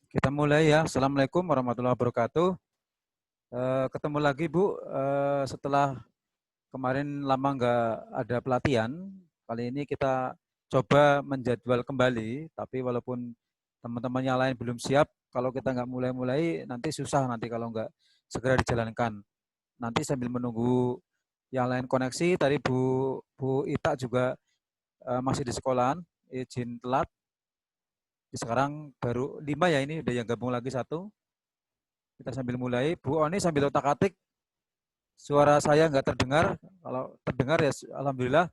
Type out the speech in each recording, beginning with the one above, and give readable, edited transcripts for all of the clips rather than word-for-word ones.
Kita mulai ya. Assalamualaikum warahmatullahi wabarakatuh. Ketemu lagi Bu, setelah kemarin lama nggak ada pelatihan. Kali ini kita coba menjadwal kembali, tapi walaupun teman-teman yang lain belum siap, kalau kita nggak mulai-mulai nanti susah nanti kalau nggak segera dijalankan. Nanti sambil menunggu yang lain koneksi, tadi Bu Ita juga masih di sekolahan, izin telat. Sekarang baru 5 ya, ini udah yang gabung lagi satu. Kita sambil mulai. Bu Oni sambil otak-atik, suara saya nggak terdengar. Kalau terdengar ya alhamdulillah.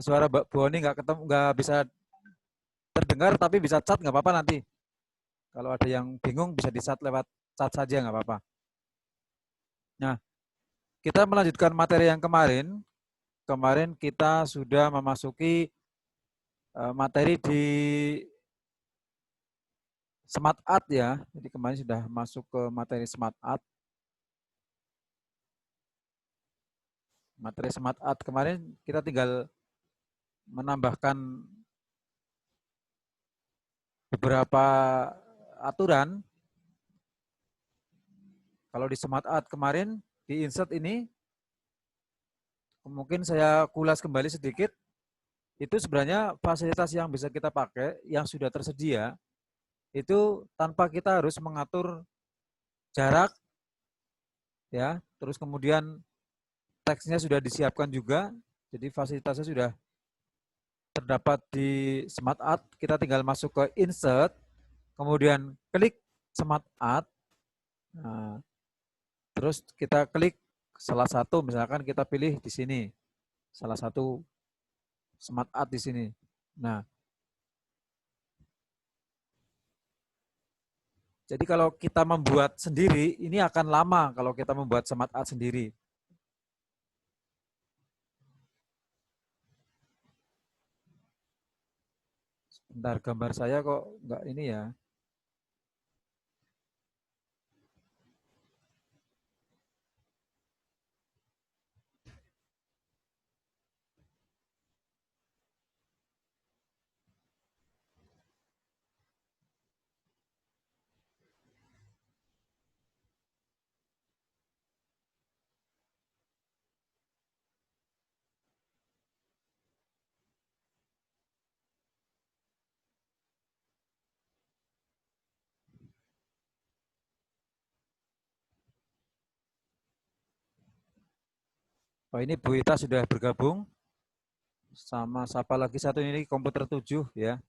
Suara Bu Oni nggak ketemu, nggak bisa terdengar, tapi bisa chat nggak apa-apa nanti. Kalau ada yang bingung bisa di chat lewat chat saja nggak apa-apa. Nah, kita melanjutkan materi yang kemarin. Kemarin kita sudah memasuki materi di Smart Art ya. Jadi kemarin sudah masuk ke materi Smart Art. Materi Smart Art kemarin kita tinggal menambahkan beberapa aturan. Kalau di Smart Art kemarin, di insert ini, mungkin saya kulas kembali sedikit, itu sebenarnya fasilitas yang bisa kita pakai, yang sudah tersedia, itu tanpa kita harus mengatur jarak, ya, terus kemudian teksnya sudah disiapkan juga, jadi fasilitasnya sudah terdapat di Smart Art, kita tinggal masuk ke insert, kemudian klik Smart Art, nah, terus kita klik salah satu, misalkan kita pilih di sini, salah satu Smart Art di sini. Nah, jadi kalau kita membuat sendiri, ini akan lama kalau kita membuat Smart Art sendiri. Bentar, gambar saya kok nggak ini ya. Oh, ini Bu Ita sudah bergabung sama siapa lagi satu ini komputer 7 ya.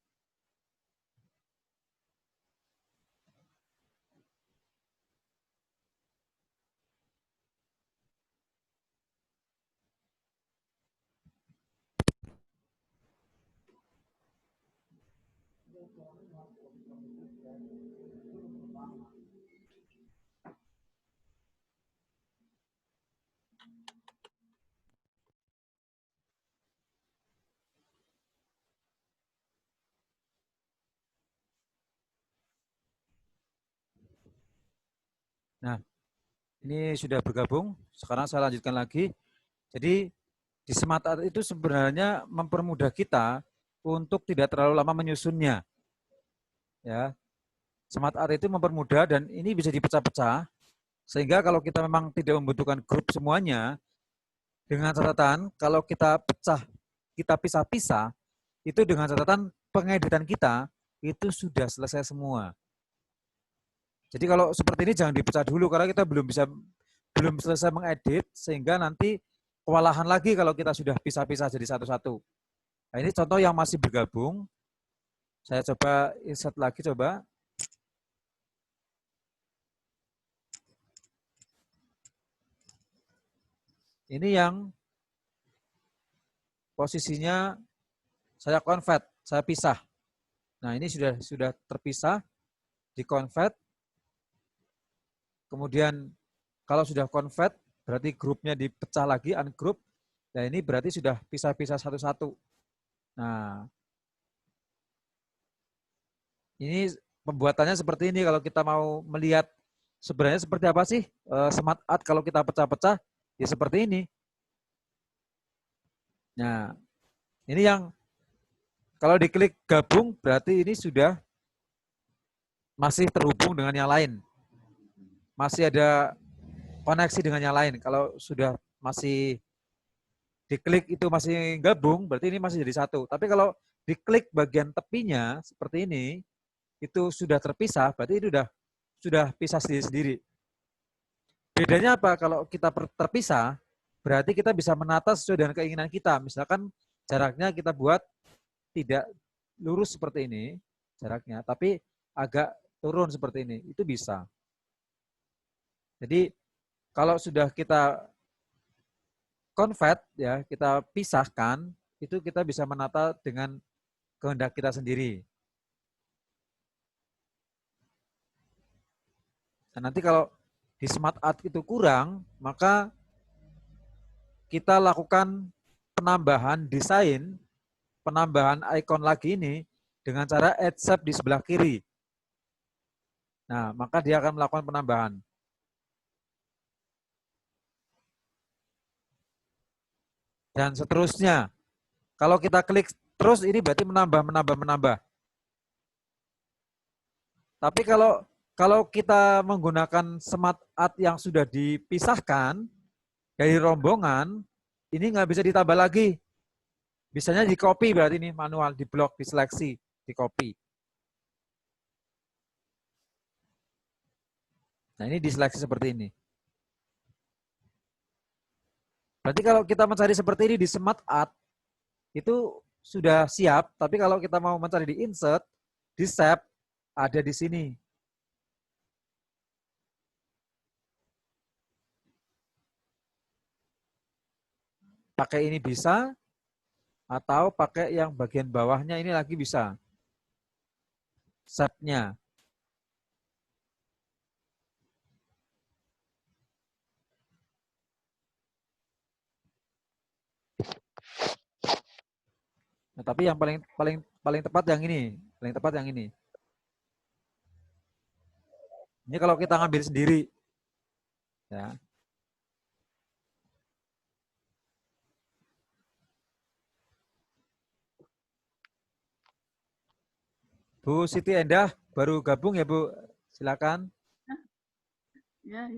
Nah, ini sudah bergabung. Sekarang saya lanjutkan lagi. Jadi di Smart Art itu sebenarnya mempermudah kita untuk tidak terlalu lama menyusunnya. Ya, Smart Art itu mempermudah dan ini bisa dipecah-pecah sehingga kalau kita memang tidak membutuhkan grup semuanya, dengan catatan kalau kita pecah, kita pisah-pisah, itu dengan catatan pengeditan kita itu sudah selesai semua. Jadi kalau seperti ini jangan dipecah dulu karena kita belum selesai mengedit sehingga nanti kewalahan lagi kalau kita sudah pisah-pisah jadi satu-satu. Nah, ini contoh yang masih bergabung. Saya coba insert lagi coba. Ini yang posisinya saya convert, saya pisah. Nah, ini sudah terpisah, di convert. Kemudian kalau sudah convert, berarti grupnya dipecah lagi, ungroup. Nah, ini berarti sudah pisah-pisah satu-satu. Nah, ini pembuatannya seperti ini. Kalau kita mau melihat sebenarnya seperti apa sih Smart Art kalau kita pecah-pecah, ya seperti ini. Nah, ini yang kalau diklik gabung, berarti ini sudah masih terhubung dengan yang lain. Masih ada koneksi dengan yang lain. Kalau sudah masih diklik itu masih gabung, berarti ini masih jadi satu. Tapi kalau diklik bagian tepinya seperti ini, itu sudah terpisah, berarti itu sudah pisah sendiri-sendiri. Bedanya apa? Kalau kita terpisah, berarti kita bisa menata sesuai dengan keinginan kita. Misalkan jaraknya kita buat tidak lurus seperti ini jaraknya, tapi agak turun seperti ini, itu bisa. Jadi kalau sudah kita convert ya, kita pisahkan, itu kita bisa menata dengan kehendak kita sendiri. Nah, nanti kalau di Smart Art itu kurang, maka kita lakukan penambahan desain, penambahan icon lagi ini dengan cara add shape di sebelah kiri. Nah, maka dia akan melakukan penambahan. Dan seterusnya. Kalau kita klik terus, ini berarti menambah. Tapi kalau kita menggunakan Smart Art yang sudah dipisahkan dari rombongan, ini nggak bisa ditambah lagi. Bisanya di copy berarti ini manual, di blok, diseleksi, di copy. Nah, ini diseleksi seperti ini. Berarti kalau kita mencari seperti ini di Smart Art, itu sudah siap. Tapi kalau kita mau mencari di Insert, di Shape, ada di sini. Pakai ini bisa, atau pakai yang bagian bawahnya ini lagi bisa. Shape-nya. Nah, tapi yang paling tepat yang ini, Ini kalau kita ngambil sendiri, ya. Bu Siti Endah baru gabung ya Bu, silakan. Ya.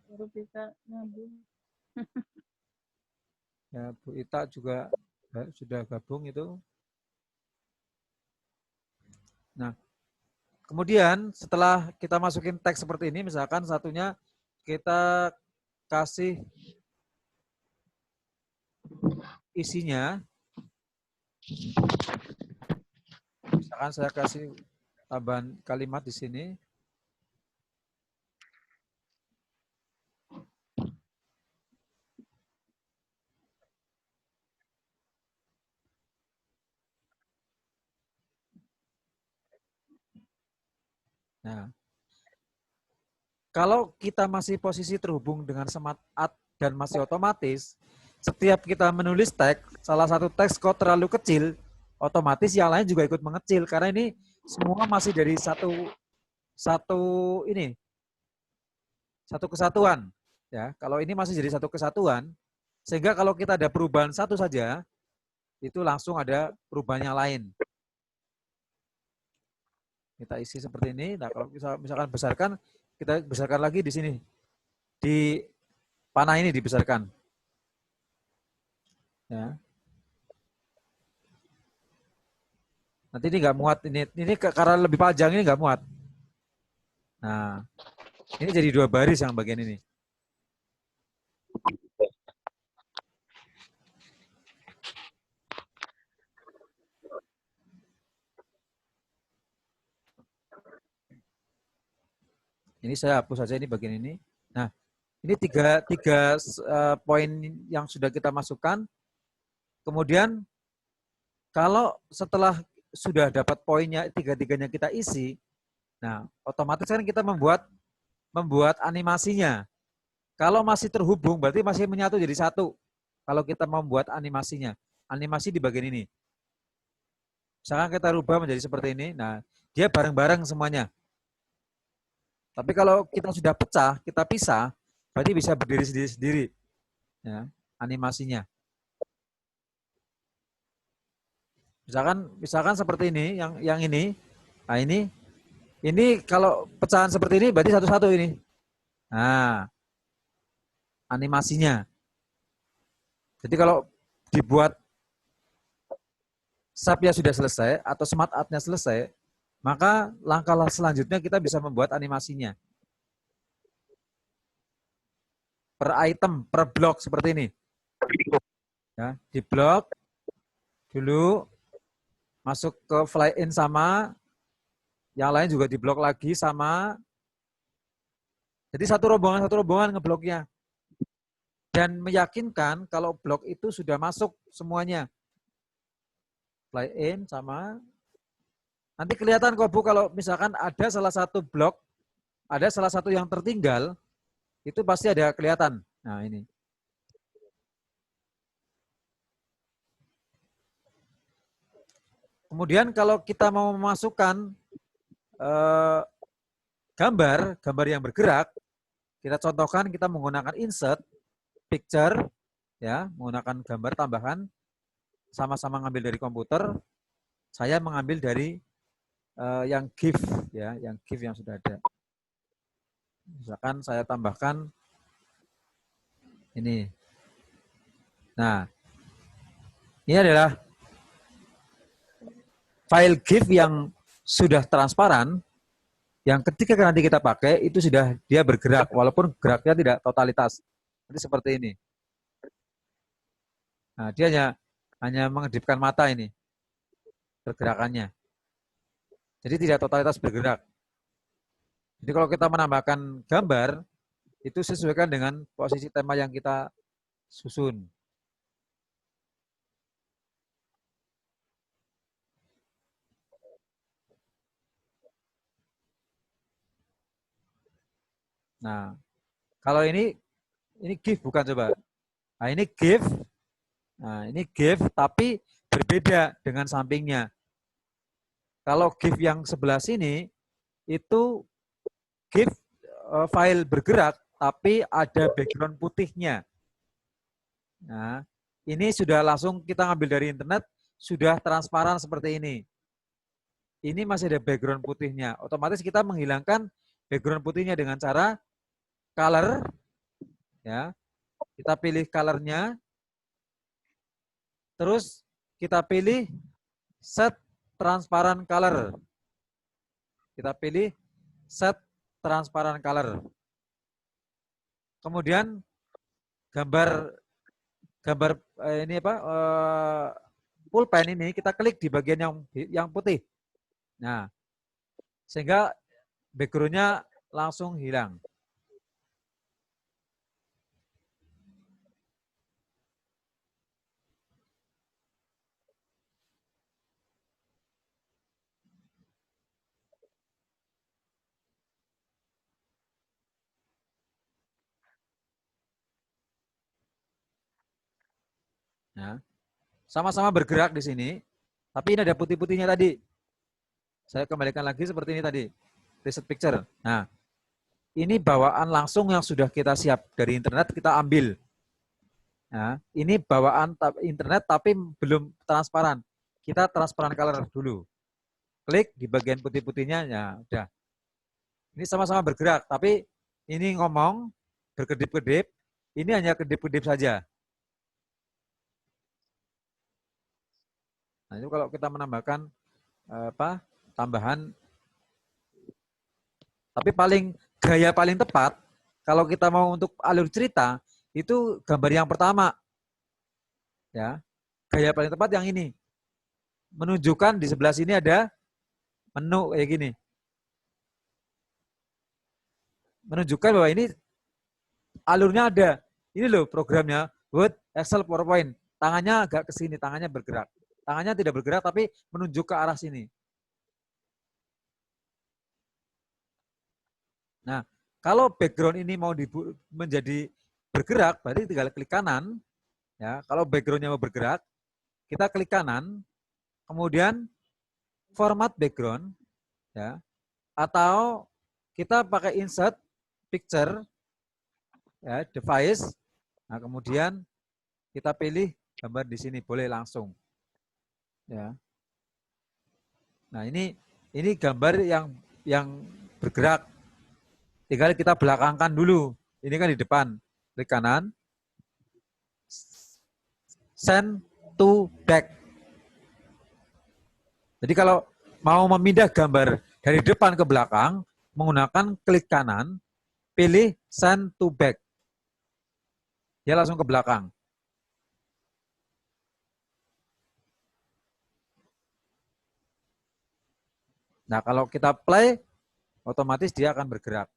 Baru bisa nyambung. Ya, Bu Ita juga sudah gabung itu. Nah, kemudian setelah kita masukin teks seperti ini, misalkan satunya kita kasih isinya. Misalkan saya kasih tambahan kalimat di sini. Nah, kalau kita masih posisi terhubung dengan Smart Art dan masih otomatis, setiap kita menulis teks, salah satu teks kok terlalu kecil, otomatis yang lain juga ikut mengecil karena ini semua masih dari satu kesatuan. Ya, kalau ini masih jadi satu kesatuan, sehingga kalau kita ada perubahan satu saja, itu langsung ada perubahan yang lain. Kita isi seperti ini. Nah, kalau misalkan besarkan, kita besarkan lagi di sini. Di panah ini dibesarkan. Ya. Nanti ini nggak muat. Ini karena lebih panjang ini nggak muat. Nah, ini jadi 2 baris yang bagian ini. Ini saya hapus saja ini bagian ini. Nah, ini tiga poin yang sudah kita masukkan. Kemudian kalau setelah sudah dapat poinnya, tiga-tiganya kita isi, nah otomatis kan kita membuat animasinya. Kalau masih terhubung, berarti masih menyatu jadi satu. Kalau kita membuat animasinya, animasi di bagian ini. Misalkan kita rubah menjadi seperti ini, nah dia bareng-bareng semuanya. Tapi kalau kita sudah pecah, kita pisah, berarti bisa berdiri sendiri-sendiri, ya, animasinya. Misalkan seperti ini, yang ini. Nah, ini kalau pecahan seperti ini berarti satu-satu ini. Nah, animasinya. Jadi kalau dibuat SAP-nya sudah selesai atau Smart Art-nya selesai, maka langkah selanjutnya kita bisa membuat animasinya. Per item, per blok seperti ini. Ya, di blok dulu masuk ke fly in sama, yang lain juga di blok lagi sama. Jadi satu rombongan ngebloknya. Dan meyakinkan kalau blok itu sudah masuk semuanya. Fly in sama. Nanti kelihatan kok Bu kalau misalkan ada salah satu blok, ada salah satu yang tertinggal, itu pasti ada kelihatan. Nah ini. Kemudian kalau kita mau memasukkan gambar yang bergerak, kita contohkan kita menggunakan insert, picture, ya, menggunakan gambar tambahan, sama-sama ngambil dari komputer, saya mengambil dari yang GIF, ya, yang GIF yang sudah ada. Misalkan saya tambahkan ini. Nah, ini adalah file GIF yang sudah transparan, yang ketika nanti kita pakai itu sudah dia bergerak, walaupun geraknya tidak totalitas. Jadi seperti ini. Nah, dia hanya mengedipkan mata ini, pergerakannya. Jadi tidak totalitas bergerak. Jadi kalau kita menambahkan gambar, itu sesuaikan dengan posisi tema yang kita susun. Nah, kalau ini GIF bukan coba. Nah, ini GIF. Nah, ini GIF tapi berbeda dengan sampingnya. Kalau GIF yang sebelah sini itu GIF file bergerak tapi ada background putihnya. Nah, ini sudah langsung kita ngambil dari internet, sudah transparan seperti ini. Ini masih ada background putihnya. Otomatis kita menghilangkan background putihnya dengan cara color, ya. Kita pilih colornya, terus kita pilih set transparent color. Kita pilih set transparent color. Kemudian gambar ini apa? Pulpen ini kita klik di bagian yang putih. Nah, sehingga background-nya langsung hilang. Nah, sama-sama bergerak di sini, tapi ini ada putih-putihnya tadi. Saya kembalikan lagi seperti ini tadi, preset picture. Nah, ini bawaan langsung yang sudah kita siap dari internet, kita ambil. Nah, ini bawaan internet tapi belum transparan. Kita transparan color dulu. Klik di bagian putih-putihnya, ya udah. Ini sama-sama bergerak, tapi ini ngomong, berkedip-kedip, ini hanya kedip-kedip saja. Nah, itu kalau kita menambahkan tambahan, tapi gaya paling tepat kalau kita mau untuk alur cerita itu gambar yang pertama, ya. Gaya paling tepat yang ini, menunjukkan di sebelah sini ada menu kayak gini, menunjukkan bahwa ini alurnya ada. Ini loh programnya, Word, Excel, PowerPoint. Tangannya agak ke sini, tangannya bergerak. Tangannya tidak bergerak tapi menunjuk ke arah sini. Nah, kalau background ini mau menjadi bergerak, berarti tinggal klik kanan. Ya, kalau backgroundnya mau bergerak, kita klik kanan, kemudian format background, ya, atau kita pakai insert picture, ya, device. Nah, kemudian kita pilih gambar di sini, boleh langsung. Ya. Nah, ini gambar yang bergerak. Tinggal kita belakangkan dulu. Ini kan di depan. Klik kanan. Send to back. Jadi kalau mau memindah gambar dari depan ke belakang, menggunakan klik kanan, pilih send to back. Dia langsung ke belakang. Nah, kalau kita play, otomatis dia akan bergerak.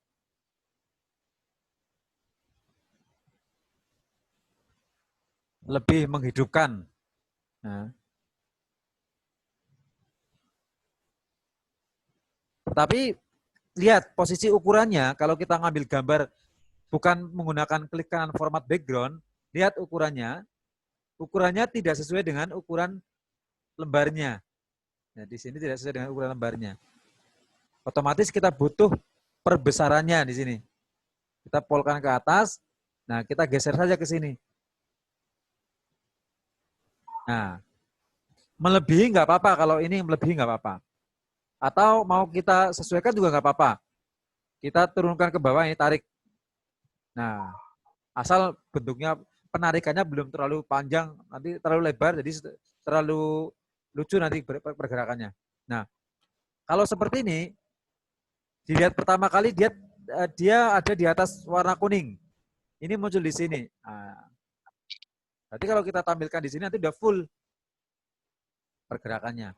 Lebih menghidupkan. Nah. Tapi lihat posisi ukurannya, kalau kita ngambil gambar bukan menggunakan klik kanan format background, lihat ukurannya. Ukurannya tidak sesuai dengan ukuran lembarnya. Nah, di sini tidak sesuai dengan ukuran lembarnya. Otomatis kita butuh perbesarannya di sini. Kita polkan ke atas. Nah, kita geser saja ke sini. Nah, melebihi nggak apa-apa. Kalau ini melebihi nggak apa-apa. Atau mau kita sesuaikan juga nggak apa-apa. Kita turunkan ke bawah, ini tarik. Nah, asal bentuknya penarikannya belum terlalu panjang, nanti terlalu lebar, jadi terlalu lucu nanti pergerakannya. Nah, kalau seperti ini, dilihat pertama kali dia ada di atas warna kuning. Ini muncul di sini. Nah, berarti kalau kita tampilkan di sini nanti udah full pergerakannya.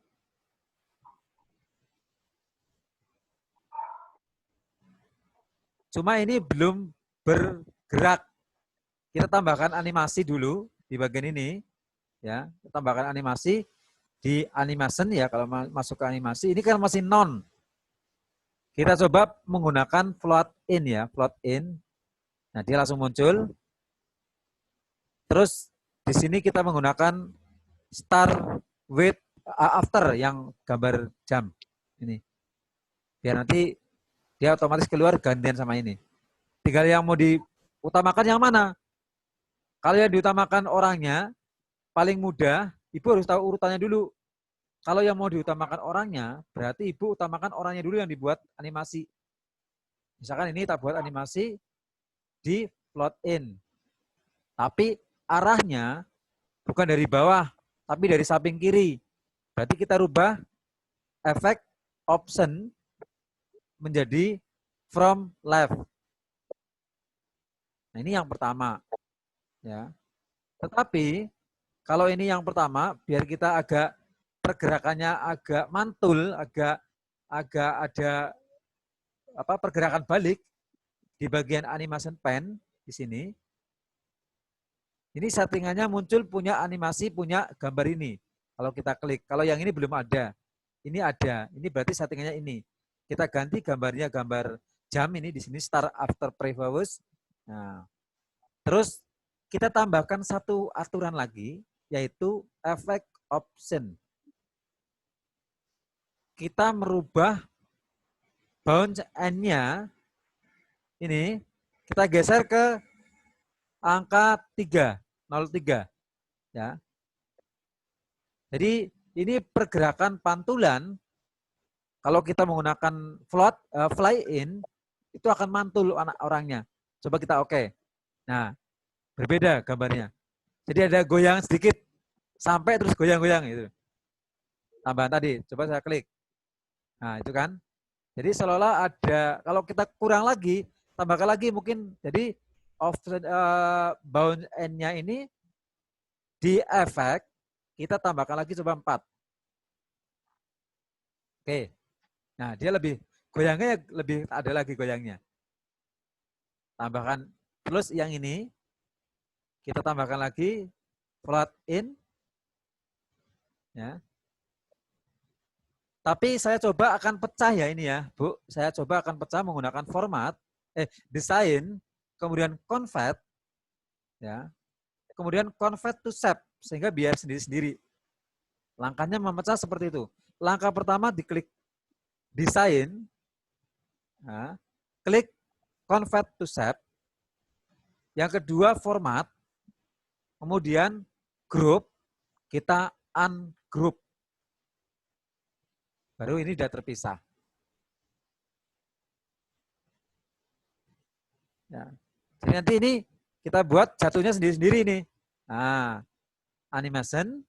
Cuma ini belum bergerak. Kita tambahkan animasi dulu di bagian ini, ya. Kita tambahkan animasi di animation ya. Kalau masuk ke animasi, ini kan masih non. Kita coba menggunakan float in ya, float in. Nah, dia langsung muncul. Terus di sini kita menggunakan start with after yang gambar jam ini. Biar nanti dia otomatis keluar gantian sama ini. Tinggal yang mau diutamakan yang mana? Kalau yang diutamakan orangnya paling mudah, Ibu harus tahu urutannya dulu. Kalau yang mau diutamakan orangnya, berarti Ibu utamakan orangnya dulu yang dibuat animasi. Misalkan ini kita buat animasi di float in. Tapi arahnya bukan dari bawah, tapi dari samping kiri. Berarti kita rubah efek option menjadi from left. Nah, ini yang pertama. Ya. Tetapi kalau ini yang pertama, biar kita agak pergerakannya agak mantul, agak ada pergerakan balik di bagian animation pen di sini. Ini settingannya muncul punya animasi, punya gambar ini. Kalau kita klik, kalau yang ini belum ada. Ini ada, ini berarti settingannya ini. Kita ganti gambarnya gambar jam ini di sini start after previous. Nah, terus kita tambahkan satu aturan lagi, yaitu effect option. Kita merubah bounce end-nya ini, kita geser ke angka 03. Ya. Jadi ini pergerakan pantulan, kalau kita menggunakan fly in, itu akan mantul orangnya. Coba kita oke. Nah, berbeda gambarnya. Jadi ada goyang sedikit, sampai terus goyang-goyang gitu. Tambahan tadi, coba saya klik. Nah, itu kan. Jadi seolah-olah ada, kalau kita kurang lagi, tambahkan lagi mungkin, jadi bounce end-nya ini di efek, kita tambahkan lagi coba 4. Oke. Nah, dia lebih, goyangnya lebih ada lagi goyangnya. Tambahkan, plus yang ini, kita tambahkan lagi float in. Ya. Tapi saya coba akan pecah ya ini ya, Bu. Saya coba akan pecah menggunakan format, desain, kemudian convert, ya. Kemudian convert to shape, sehingga biar sendiri-sendiri. Langkahnya memecah seperti itu. Langkah pertama diklik desain, nah, klik convert to shape. Yang kedua format, kemudian group, kita ungroup. Baru ini sudah terpisah. Ya. Jadi nanti ini kita buat jatuhnya sendiri-sendiri nih. Nah, animation,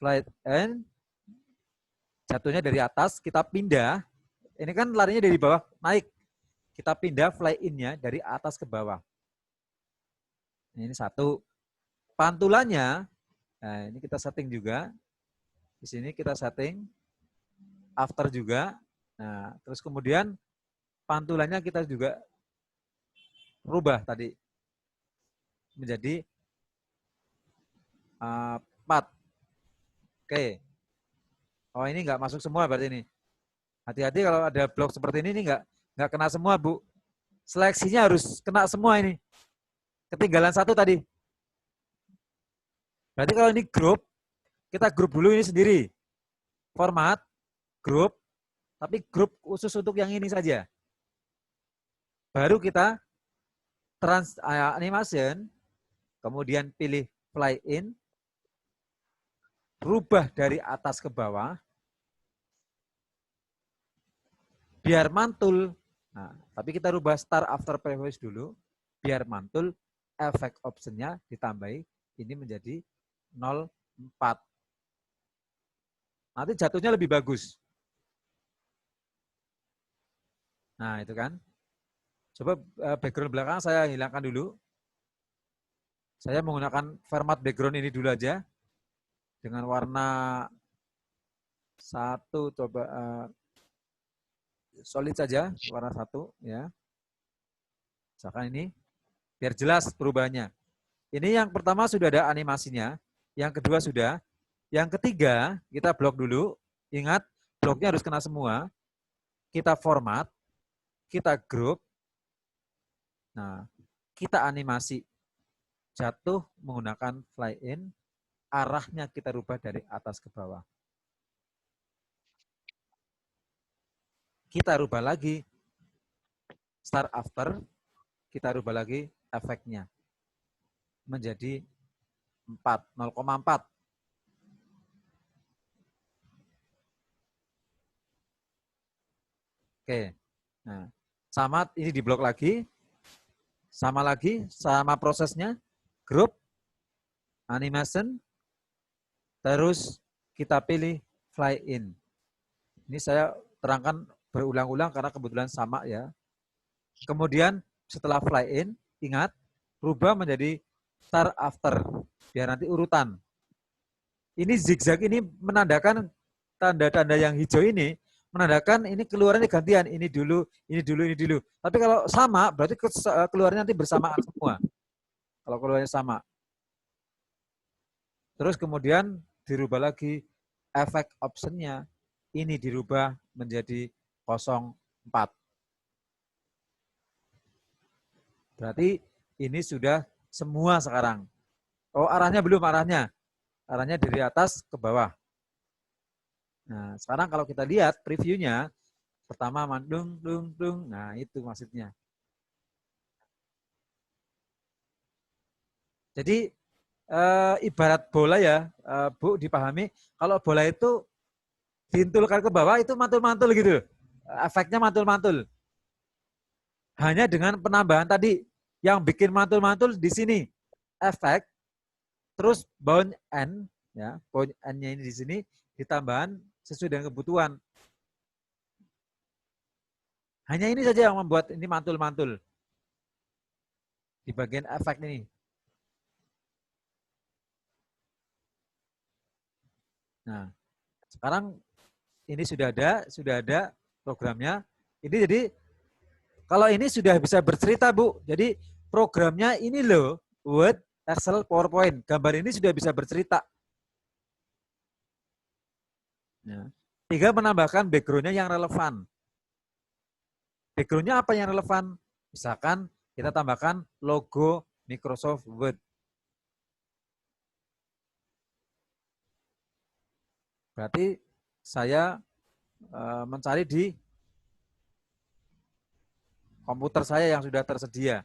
flight end, jatuhnya dari atas, kita pindah. Ini kan larinya dari bawah naik. Kita pindah fly in-nya dari atas ke bawah. Ini satu. Pantulannya, nah ini kita setting juga. Di sini kita setting after juga. Nah, terus kemudian pantulannya kita juga rubah tadi menjadi 4. Oke. Oh, ini nggak masuk semua berarti ini. Hati-hati kalau ada blok seperti ini nggak kena semua, Bu. Seleksinya harus kena semua ini. Ketinggalan satu tadi. Berarti kalau ini grup, kita grup dulu ini sendiri. Format, grup, tapi grup khusus untuk yang ini saja. Baru kita animation, kemudian pilih fly in, rubah dari atas ke bawah, biar mantul. Nah, tapi kita rubah start after previous dulu, biar mantul, efek optionnya ditambahi, ini menjadi 0,4. Nanti jatuhnya lebih bagus. Nah, itu kan. Coba background belakang saya hilangkan dulu. Saya menggunakan format background ini dulu aja. Dengan warna 1, coba solid saja, warna 1. Ya. Misalkan ini, biar jelas perubahannya. Ini yang pertama sudah ada animasinya. Yang kedua sudah. Yang ketiga, kita blok dulu. Ingat, bloknya harus kena semua. Kita format, kita group. Nah, kita animasi. Jatuh menggunakan fly in, arahnya kita rubah dari atas ke bawah. Kita rubah lagi start after, kita rubah lagi efeknya. Menjadi 4, 0,4. Oke. Nah, sama ini diblok lagi. Sama prosesnya. Group, animation, terus kita pilih fly in. Ini saya terangkan berulang-ulang karena kebetulan sama ya. Kemudian setelah fly in, ingat, rubah menjadi start after. Biar nanti urutan. Ini zigzag ini menandakan tanda-tanda yang hijau ini menandakan ini keluarnya gantian, ini dulu, ini dulu, ini dulu. Tapi kalau sama, berarti keluarnya nanti bersamaan semua. Kalau keluarnya sama. Terus kemudian dirubah lagi efek optionnya. Ini dirubah menjadi 0,4. Berarti ini sudah semua sekarang. Oh, arahnya belum, arahnya. Arahnya dari atas ke bawah. Nah, sekarang kalau kita lihat previewnya, pertama mandung, dung, dung. Nah, itu maksudnya. Jadi ibarat bola ya, Bu, dipahami. Kalau bola itu diintulkan ke bawah itu mantul-mantul gitu. Efeknya mantul-mantul. Hanya dengan penambahan tadi yang bikin mantul-mantul di sini efek, terus bound end, ya, bound end-nya ini di sini ditambahan sesuai dengan kebutuhan. Hanya ini saja yang membuat ini mantul-mantul di bagian efek ini. Nah, sekarang ini sudah ada programnya. Ini jadi kalau ini sudah bisa bercerita, Bu. Jadi programnya ini loh, Word, Excel, PowerPoint. Gambar ini sudah bisa bercerita. Ya. Tinggal menambahkan background-nya yang relevan. Background-nya apa yang relevan? Misalkan kita tambahkan logo Microsoft Word. Berarti saya mencari di komputer saya yang sudah tersedia.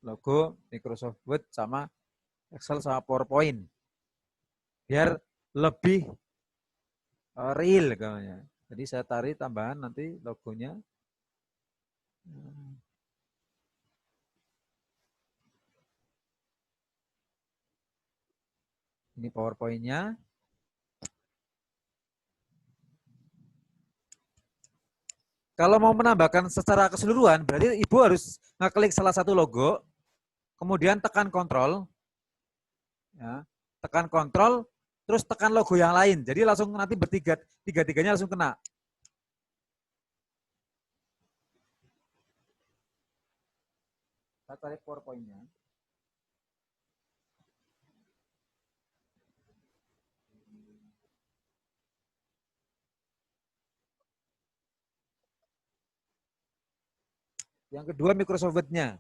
Logo Microsoft Word sama Excel sama PowerPoint. Biar lebih real namanya. Jadi saya tarik tambahan nanti logonya. Ini PowerPoint-nya. Kalau mau menambahkan secara keseluruhan, berarti Ibu harus ngeklik salah satu logo, kemudian tekan kontrol, ya, tekan kontrol, terus tekan logo yang lain. Jadi langsung nanti tiga-tiganya langsung kena. Saya tarik PowerPoint-nya. Yang kedua Microsoft Word-nya.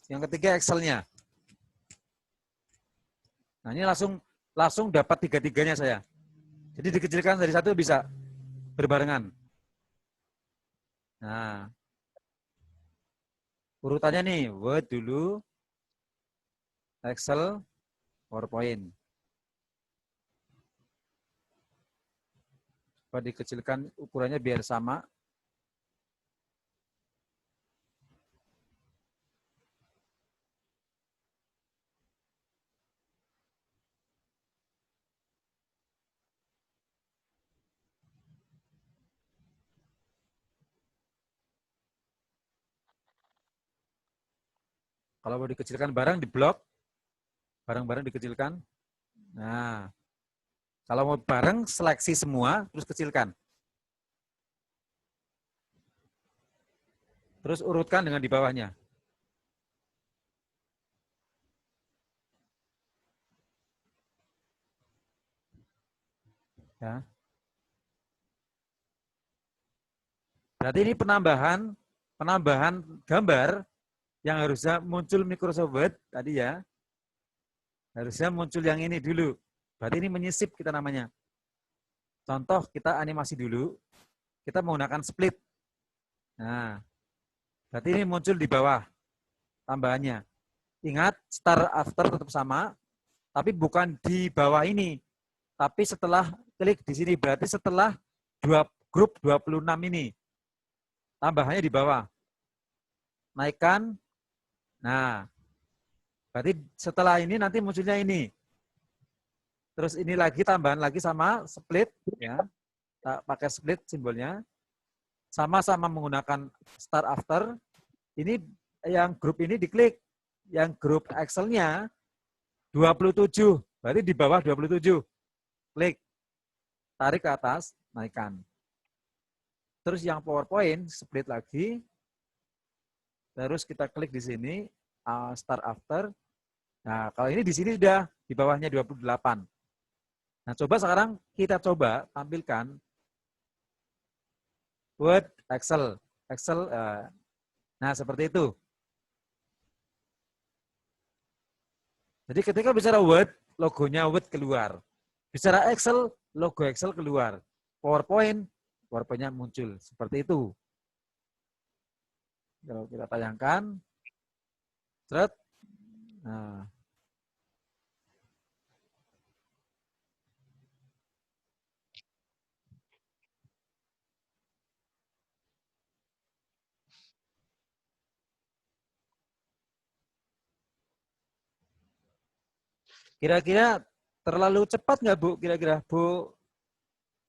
Yang ketiga Excel-nya. Nah ini langsung dapat tiga-tiganya saya. Jadi dikecilkan dari satu bisa berbarengan. Nah, urutannya nih, Word dulu, Excel, PowerPoint. Coba dikecilkan ukurannya biar sama. Kalau mau dikecilkan bareng di blok, bareng-bareng dikecilkan. Nah, kalau mau bareng seleksi semua, terus kecilkan. Terus urutkan dengan di bawahnya. Ya. Berarti ini penambahan gambar yang harusnya muncul Microsoft Word tadi ya. Harusnya muncul yang ini dulu. Berarti ini menyisip kita namanya. Contoh kita animasi dulu. Kita menggunakan split. Nah, berarti ini muncul di bawah tambahannya. Ingat, start after tetap sama, tapi bukan di bawah ini. Tapi setelah klik di sini, berarti setelah grup 26 ini. Tambahannya di bawah. Naikkan. Nah, berarti setelah ini nanti munculnya ini. Terus ini lagi tambahan lagi sama split. Ya, pakai split simbolnya. Sama-sama menggunakan start after. Ini yang grup ini diklik. Yang grup Excel-nya 27. Berarti di bawah 27. Klik. Tarik ke atas, naikkan. Terus yang PowerPoint, split lagi. Terus kita klik di sini, start after. Nah, kalau ini di sini sudah di bawahnya 28. Nah, coba sekarang kita coba tampilkan Word, Excel. Nah, seperti itu. Jadi ketika bicara Word, logonya Word keluar. Bicara Excel, logo Excel keluar. PowerPoint-nya muncul. Seperti itu. Kalau kita tayangkan, nah, kira-kira terlalu cepat nggak Bu? Kira-kira Bu,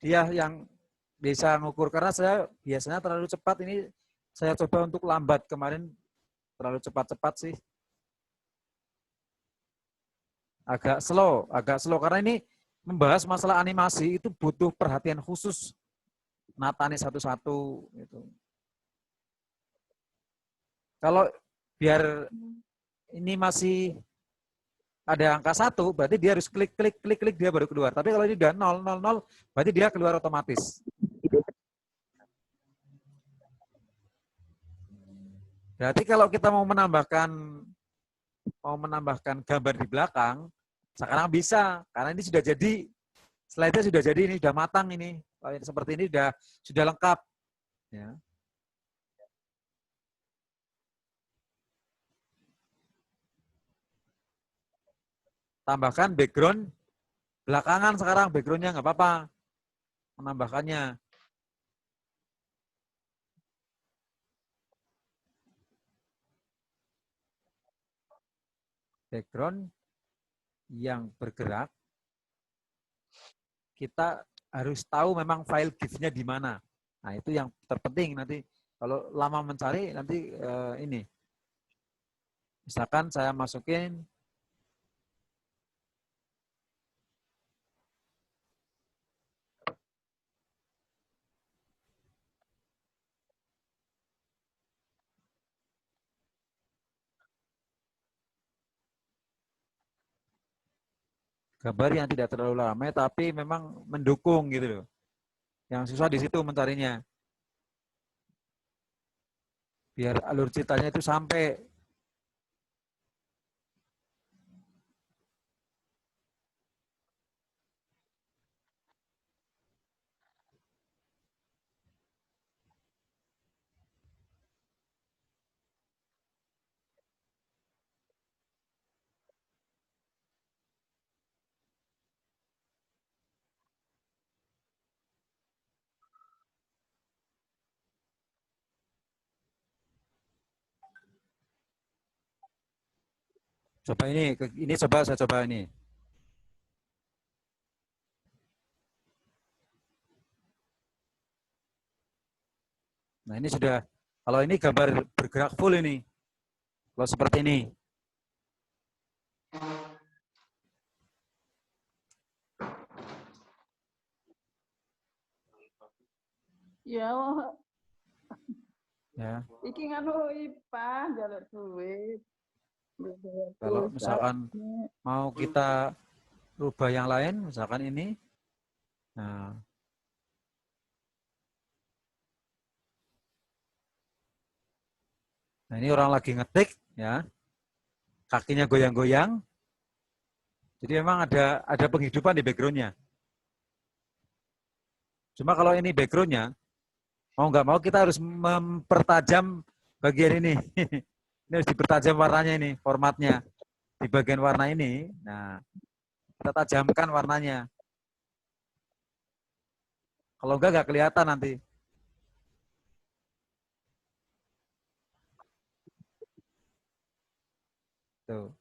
dia yang bisa ngukur. Karena saya biasanya terlalu cepat, ini saya coba untuk lambat. Kemarin terlalu cepat-cepat sih. Agak slow. Karena ini membahas masalah animasi itu butuh perhatian khusus. Natanya satu-satu. Gitu. Kalau biar ini masih ada angka 1, berarti dia harus klik, klik, klik, klik, dia baru keluar. Tapi kalau ini udah 0, 0, 0, berarti dia keluar otomatis. Berarti kalau kita mau menambahkan gambar di belakang, sekarang bisa, karena ini sudah jadi, slide-nya sudah jadi, ini sudah matang ini. Seperti ini sudah lengkap. Ya. Tambahkan background belakangan sekarang, background-nya nggak apa-apa. Menambahkannya. Background yang bergerak, kita harus tahu memang file GIF-nya di mana. Nah, itu yang terpenting nanti. Kalau lama mencari, nanti ini. Misalkan saya masukin gambar yang tidak terlalu ramai, tapi memang mendukung gitu loh. Yang susah di situ mencarinya. Biar alur ceritanya itu sampai. Coba ini coba saya coba ini. Nah, ini sudah, kalau ini gambar bergerak full ini. Kalau seperti ini. Ya, Ya. iki nganu IPA jalur duit. Kalau misalkan mau kita rubah yang lain, misalkan ini. Nah, ini orang lagi ngetik, ya. Kakinya goyang-goyang. Jadi memang ada penghidupan di background-nya. Cuma kalau ini background-nya, mau nggak mau kita harus mempertajam bagian ini. Ini harus dipertajam warnanya ini, formatnya. Di bagian warna ini, nah kita tajamkan warnanya. Kalau nggak kelihatan nanti. Tuh.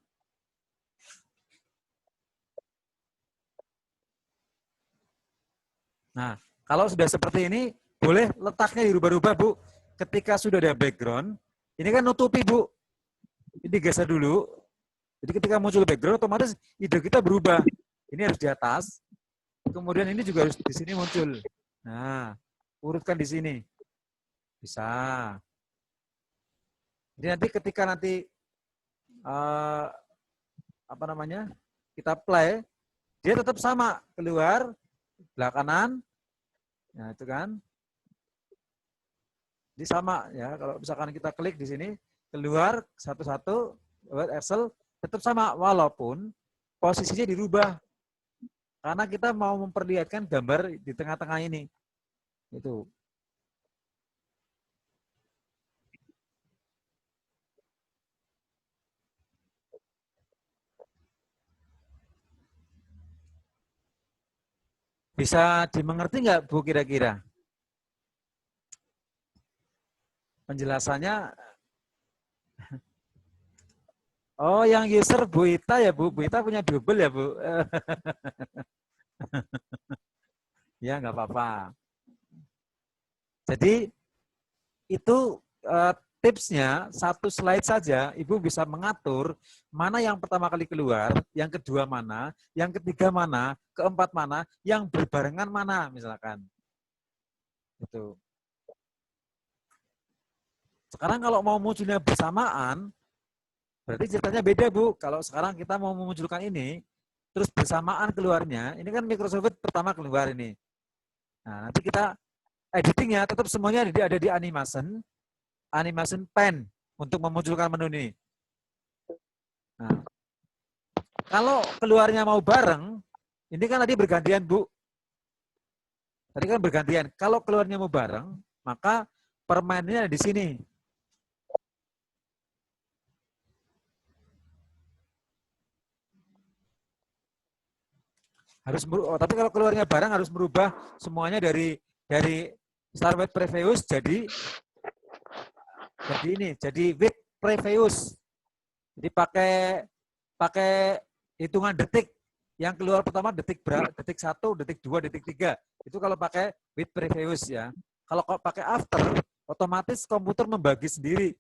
Nah, kalau sudah seperti ini, boleh letaknya dirubah-rubah, Bu. Ketika sudah ada background, ini kan nutupi, Bu. Ini geser dulu. Jadi ketika muncul background, otomatis ide kita berubah. Ini harus di atas. Kemudian ini juga harus di sini muncul. Nah, urutkan di sini. Bisa. Jadi nanti ketika apa namanya, kita play, dia tetap sama, keluar, belah kanan, nah itu kan, jadi sama ya. Kalau misalkan kita klik di sini, keluar satu-satu, buat Excel tetap sama, walaupun posisinya dirubah, karena kita mau memperlihatkan gambar di tengah-tengah ini, itu. Bisa dimengerti nggak, Bu, kira-kira? Penjelasannya, oh yang user Bu Ita ya, Bu. Bu Ita punya double ya, Bu? Ya, nggak apa-apa. Jadi, itu tipsnya, satu slide saja, Ibu bisa mengatur mana yang pertama kali keluar, yang kedua mana, yang ketiga mana, keempat mana, yang berbarengan mana, misalkan. Itu. Sekarang kalau mau munculnya bersamaan, Berarti ceritanya beda, Bu. Kalau sekarang kita mau memunculkan ini, terus bersamaan keluarnya, ini kan Microsoft Word pertama keluar ini. Nah, nanti kita editingnya tetap semuanya ada di animation pen untuk memunculkan menu ini. Nah, kalau keluarnya mau bareng, ini kan tadi bergantian, Bu. Tadi kan bergantian. Kalau keluarnya mau bareng, maka permainannya di sini. Tapi kalau keluarnya bareng harus merubah semuanya dari start with previous jadi with previous. Jadi pakai hitungan detik. Yang keluar pertama detik 1, detik 2, detik 3. Itu kalau pakai with previous ya. Kalau pakai after, otomatis komputer membagi sendiri.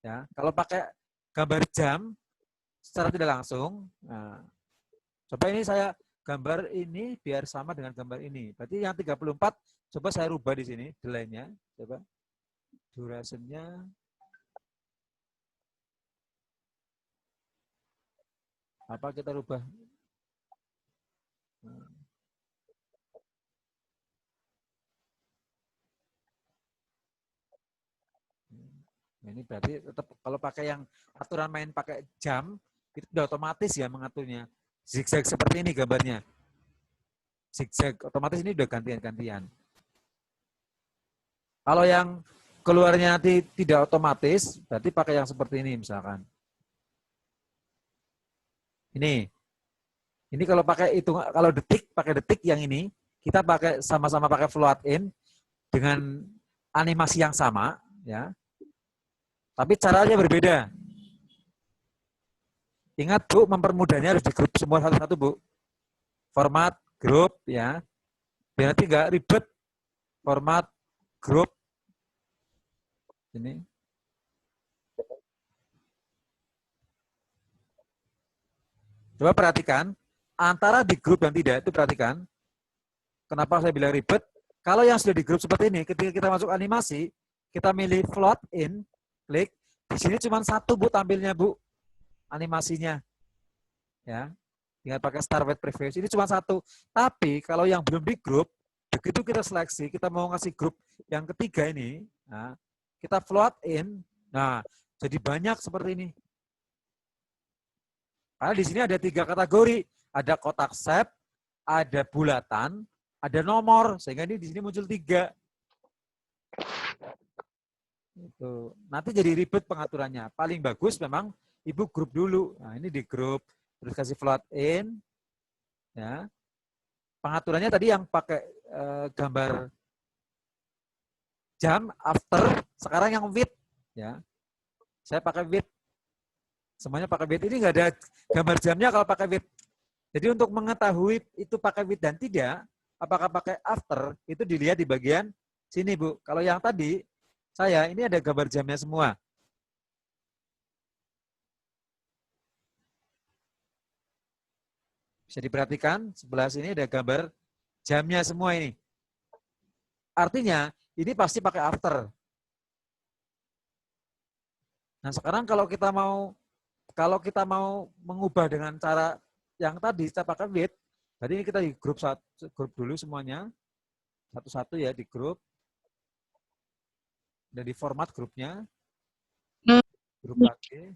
Ya, kalau pakai gambar jam secara tidak langsung. Nah, coba ini saya gambar ini biar sama dengan gambar ini. Berarti yang 34 coba saya rubah di sini delay-nya. Coba duration-nya. Apa kita rubah? Nah, ini berarti tetap kalau pakai yang aturan main pakai jam, itu sudah otomatis ya mengaturnya. Zigzag seperti ini gambarnya. Zigzag, otomatis ini udah gantian-gantian. Kalau yang keluarnya nanti tidak otomatis, berarti pakai yang seperti ini misalkan. Ini kalau pakai kalau detik, pakai detik yang ini, kita pakai sama-sama pakai float in dengan animasi yang sama, ya. Tapi caranya berbeda. Ingat Bu, mempermudahnya harus di grup semua satu-satu Bu. Format grup ya. Biar nanti nggak ribet. Format grup. Ini. Coba perhatikan antara di grup dan tidak itu perhatikan. Kenapa saya bilang ribet? Kalau yang sudah di grup seperti ini, ketika kita masuk animasi, kita milih float in, klik. Di sini cuma satu Bu tampilnya Bu, animasinya. Ya, tinggal pakai start with previous. Ini cuma satu. Tapi kalau yang belum di grup, begitu kita seleksi, kita mau ngasih grup yang ketiga ini, nah, kita float in, nah jadi banyak seperti ini. Karena di sini ada 3 kategori, ada kotak shape, ada bulatan, ada nomor, sehingga ini di sini muncul 3. Itu. Nanti jadi ribet pengaturannya. Paling bagus memang Ibu grup dulu. Nah, ini di grup, terus kasih float in, ya. Pengaturannya tadi yang pakai gambar jam, after, sekarang yang with, ya. Saya pakai with. Semuanya pakai with. Ini nggak ada gambar jamnya kalau pakai with. Jadi untuk mengetahui itu pakai with dan tidak, apakah pakai after, itu dilihat di bagian sini Bu. Kalau yang tadi, ini ada gambar jamnya semua. Bisa diperhatikan, sebelah sini ada gambar jamnya semua ini. Artinya, ini pasti pakai after. Nah sekarang kalau kita mau mengubah dengan cara yang tadi kita pakai with, jadi ini kita di grup dulu semuanya, satu-satu ya di grup, dan di format grupnya, grup lagi,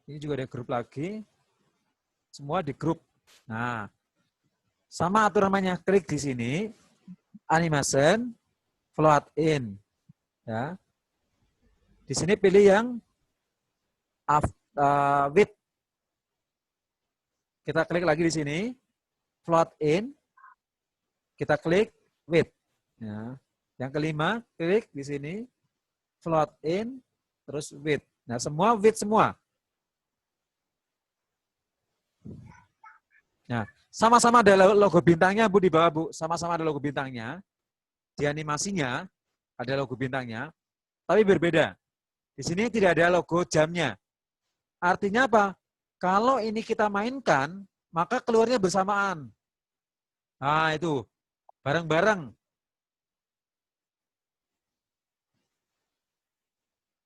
ini juga ada grup lagi, semua di grup. Nah, sama aturan namanya, klik di sini, animation, float in, ya. Di sini pilih yang with. Kita klik lagi di sini, float in, kita klik with. Ya. Yang kelima, klik di sini, float in, terus with. Nah, semua with semua. Nah, sama-sama ada logo bintangnya, Bu, di bawah, Bu. Sama-sama ada logo bintangnya. Di animasinya ada logo bintangnya, tapi berbeda. Di sini tidak ada logo jamnya. Artinya apa? Kalau ini kita mainkan, maka keluarnya bersamaan. Nah, itu. Bareng-bareng.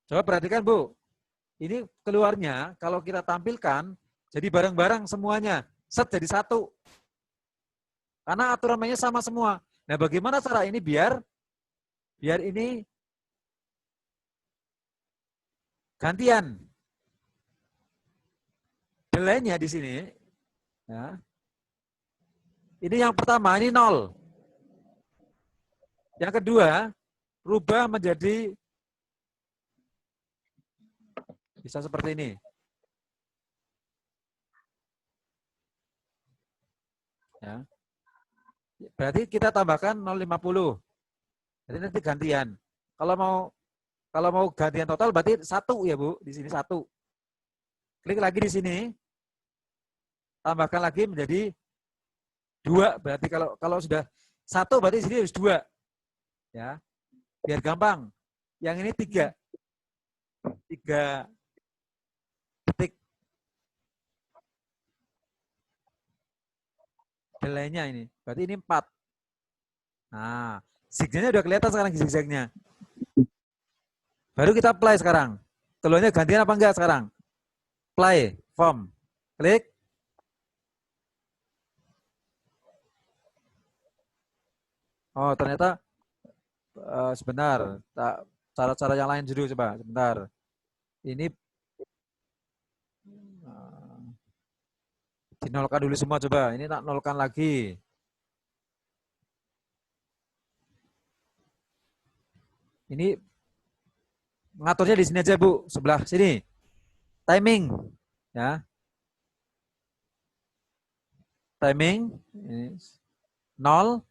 Coba perhatikan Bu, ini keluarnya kalau kita tampilkan jadi bareng-bareng semuanya, set jadi satu. Karena aturan mainnya sama semua. Nah, bagaimana cara ini biar ini gantian. Delay-nya di sini, ya. Ini yang pertama, ini 0. Yang kedua, rubah menjadi bisa seperti ini. Ya. Berarti kita tambahkan 0,50. Jadi nanti gantian. Kalau mau gantian total berarti 1 ya Bu, di sini 1. Klik lagi di sini, tambahkan lagi menjadi 2. Berarti kalau sudah 1 berarti di sini harus 2. Ya. Biar gampang. Yang ini 3. 3 detik. Delay-nya ini. Berarti ini 4. Nah, zigzagnya udah kelihatan sekarang zigzagnya. Baru kita play sekarang. Telurnya gantian apa enggak sekarang? Play, form. Klik. Oh, ternyata sebentar. Cara-cara yang lain dulu coba. Sebentar. Ini dinolkan dulu semua coba. Ini tak nolkan lagi. Ini ngaturnya di sini aja Bu, sebelah sini. Timing, ya. Timing ini 0.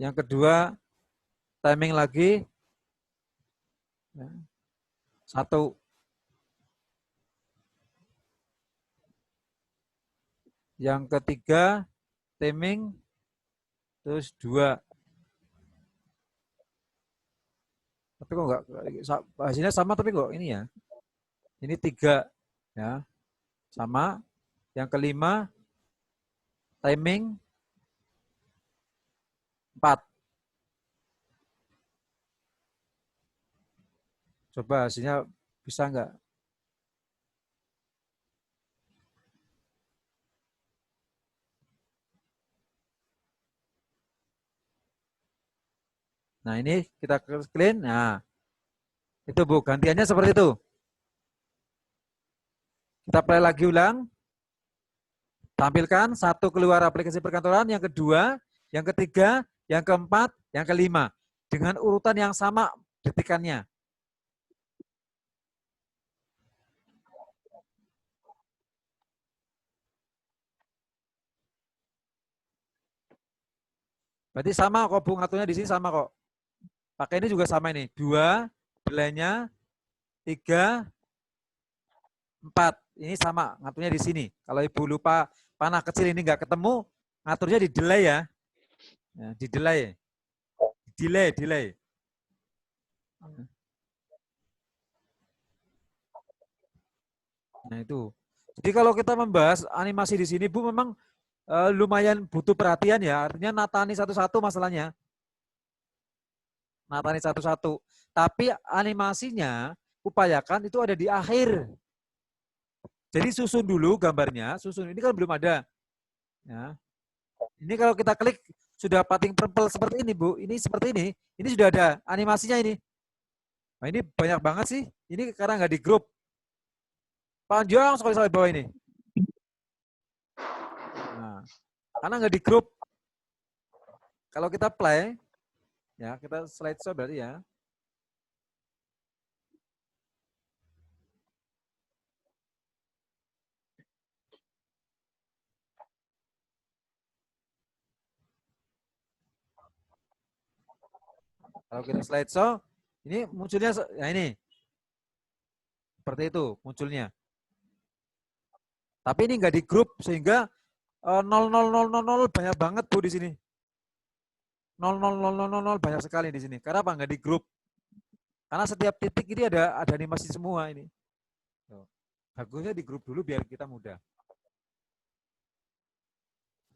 Yang kedua timing lagi ya, 1. Yang ketiga timing terus 2. Tapi kok enggak hasilnya sama tapi kok ini ya. Ini 3 ya. Sama. Yang kelima timing 4. Coba hasilnya bisa enggak? Nah, ini kita clean. Nah, itu Bu, gantiannya seperti itu. Kita play lagi ulang. Tampilkan 1 keluar aplikasi perkantoran, yang kedua, yang ketiga, yang keempat, yang kelima. Dengan urutan yang sama detikannya. Berarti sama kok Bu, ngaturnya di sini sama kok. Pakai ini juga sama ini. 2, delaynya 3, 4. Ini sama ngaturnya di sini. Kalau Ibu lupa panah kecil ini nggak ketemu, ngaturnya di delay ya. Ya, di delay. Delay. Nah itu. Jadi kalau kita membahas animasi di sini Bu memang lumayan butuh perhatian ya. Artinya natani satu-satu masalahnya. Natani satu-satu. Tapi animasinya upayakan itu ada di akhir. Jadi susun dulu gambarnya. Susun ini kan belum ada. Ya. Ini kalau kita klik sudah pating purple seperti ini Bu. Ini seperti ini. Ini sudah ada animasinya ini. Nah ini banyak banget sih. Ini karena nggak di grup. Panjang sekali sampai bawah ini. Nah, karena nggak di grup. Kalau kita play, ya kita slideshow berarti ya. Kalau kita slideshow, ini munculnya, ya ini. Seperti itu munculnya. Tapi ini nggak di grup, sehingga 00000 banyak banget Bu di sini. 00000 banyak sekali di sini. Karena apa? Nggak di grup. Karena setiap titik ini ada animasi semua ini. Bagusnya di grup dulu biar kita mudah.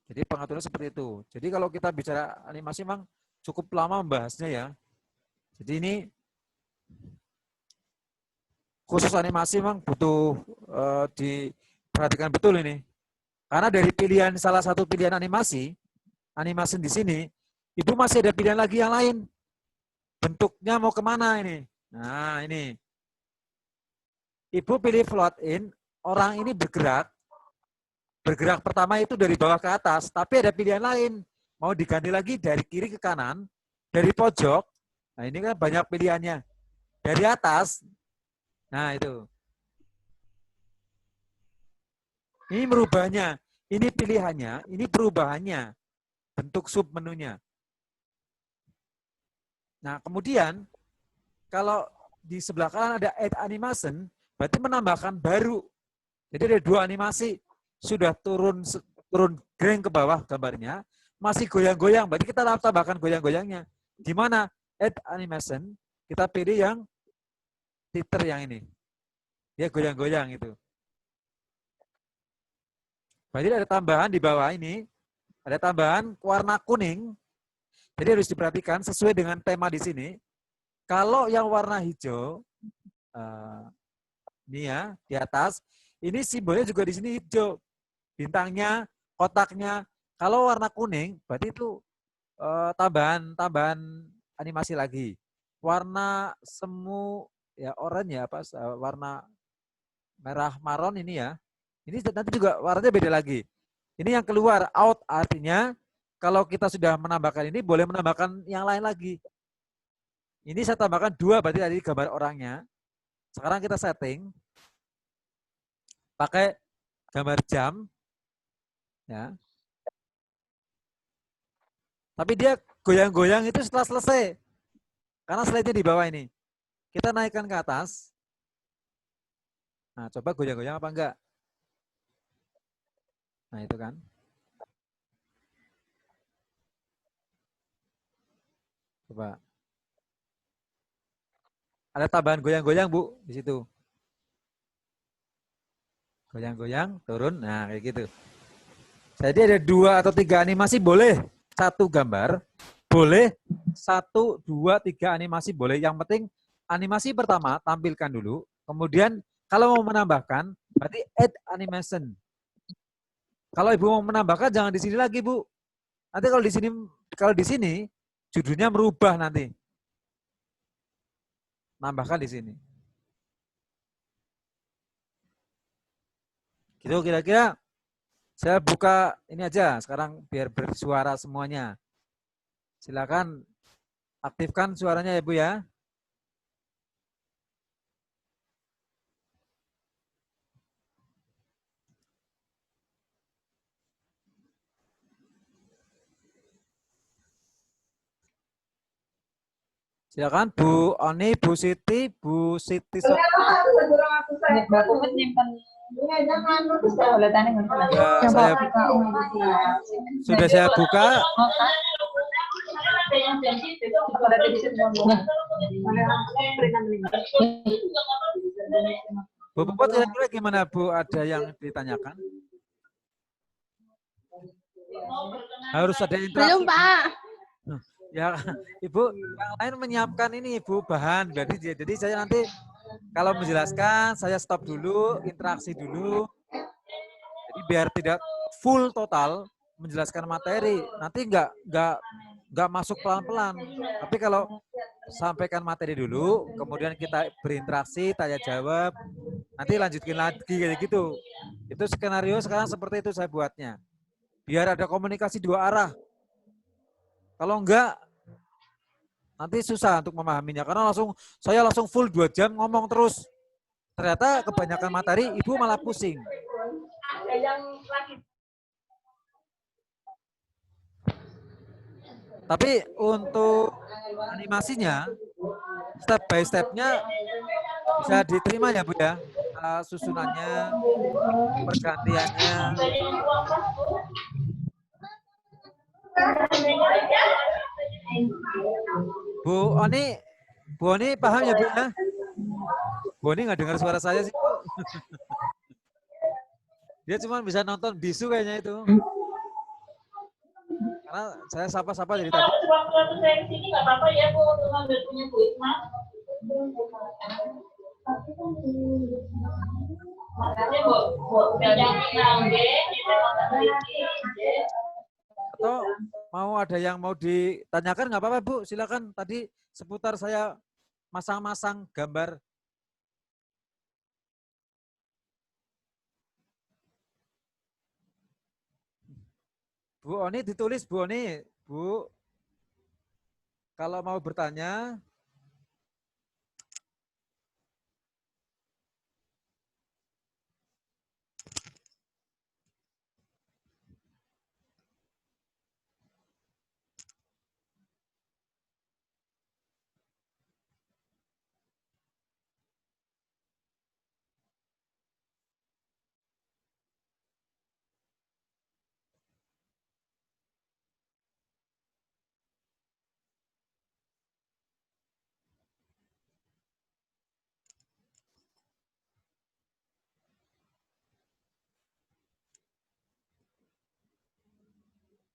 Jadi pengaturannya seperti itu. Jadi kalau kita bicara animasi memang cukup lama membahasnya ya. Jadi ini khusus animasi memang butuh diperhatikan betul ini. Karena dari pilihan salah satu pilihan animasi di sini, Ibu masih ada pilihan lagi yang lain. Bentuknya mau kemana ini? Nah ini. Ibu pilih float in, orang ini bergerak pertama itu dari bawah ke atas, tapi ada pilihan lain. Mau diganti lagi dari kiri ke kanan, dari pojok. Nah ini kan banyak pilihannya. Dari atas, nah itu. Ini merubahnya, ini pilihannya, ini perubahannya. Bentuk sub menunya. Nah kemudian, kalau di sebelah kanan ada add animation, berarti menambahkan baru. Jadi ada 2 animasi, sudah turun greng ke bawah gambarnya, masih goyang-goyang, berarti kita tambahkan goyang-goyangnya. Di mana add animation, kita pilih yang titer yang ini. Dia goyang-goyang itu. Berarti ada tambahan di bawah ini, ada tambahan warna kuning. Jadi harus diperhatikan sesuai dengan tema di sini. Kalau yang warna hijau, ini ya, di atas, ini simbolnya juga di sini hijau. Bintangnya, kotaknya. Kalau warna kuning, berarti itu tambahan animasi lagi. Warna semu, ya oranye apa, warna merah maron ini ya. Ini nanti juga warnanya beda lagi. Ini yang keluar out artinya kalau kita sudah menambahkan ini boleh menambahkan yang lain lagi. Ini saya tambahkan 2 berarti tadi gambar orangnya. Sekarang kita setting pakai gambar jam ya. Tapi dia goyang-goyang itu setelah selesai. Karena slide-nya di bawah ini. Kita naikkan ke atas. Nah, coba goyang-goyang apa enggak? Nah, itu kan. Coba. Ada tambahan goyang-goyang, Bu, di situ. Goyang-goyang, turun. Nah, kayak gitu. Jadi ada 2 atau 3 animasi boleh. 1 gambar. Boleh 1, 2, 3 animasi boleh. Yang penting animasi pertama tampilkan dulu. Kemudian kalau mau menambahkan, berarti add animation. Kalau Ibu mau menambahkan jangan di sini lagi, Bu. Nanti kalau di sini judulnya merubah nanti. Nambahkan di sini. Gitu kira-kira saya buka ini aja sekarang biar bersuara semuanya. Silakan aktifkan suaranya ya Bu ya. Silakan Bu Oni, Bu Siti, Bu Siti. Sudah saya buka. Bu Puput kira-kira gimana Bu? Ada yang ditanyakan? Harus ada interaksi. Belum, Pak. Ya, Ibu, yang lain menyiapkan ini Ibu bahan. Jadi saya nanti kalau menjelaskan saya stop dulu, interaksi dulu. Jadi biar tidak full total menjelaskan materi. Nanti nggak masuk pelan-pelan. Tapi kalau sampaikan materi dulu, kemudian kita berinteraksi, tanya jawab, nanti lanjutkan lagi kayak gitu. Itu skenario sekarang seperti itu saya buatnya. Biar ada komunikasi 2 arah. Kalau enggak, nanti susah untuk memahaminya. Karena saya langsung full 2 jam ngomong terus. Ternyata kebanyakan materi, Ibu malah pusing. Tapi untuk animasinya, step by step-nya bisa diterima ya Bu ya. Susunannya, pergantiannya. Bu Oni paham ya Bu ya? Bu Oni nggak dengar suara saya sih Bu. Dia cuma bisa nonton bisu kayaknya itu. Karena saya sapa-sapa dari tadi. Waktu saya kesini nggak apa-apa ya Bu, untuk ngambil punya Bu Isma. Atau mau ada yang mau ditanyakan nggak apa-apa Bu, silakan. Tadi seputar saya masang-masang gambar. Bu Oni ditulis Bu Oni, Bu. Kalau mau bertanya,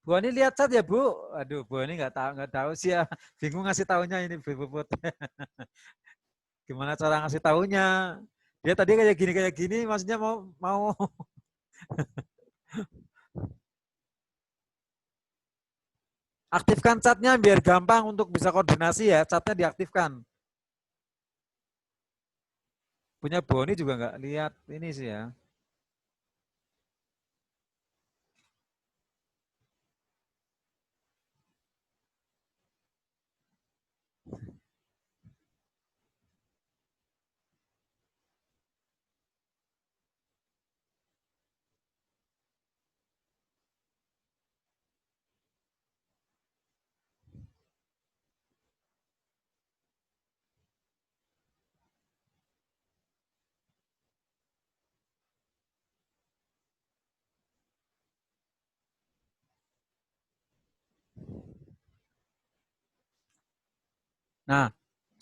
Bu Ani lihat chat ya Bu. Aduh, Bu Ani nggak tahu sih ya. Bingung ngasih tahunya ini Bu Puput. Gimana cara ngasih tahunya? Dia tadi kayak gini, maksudnya mau aktifkan chatnya biar gampang untuk bisa koordinasi ya. Chatnya diaktifkan. Punya Bu Ani juga nggak lihat ini sih ya. Nah,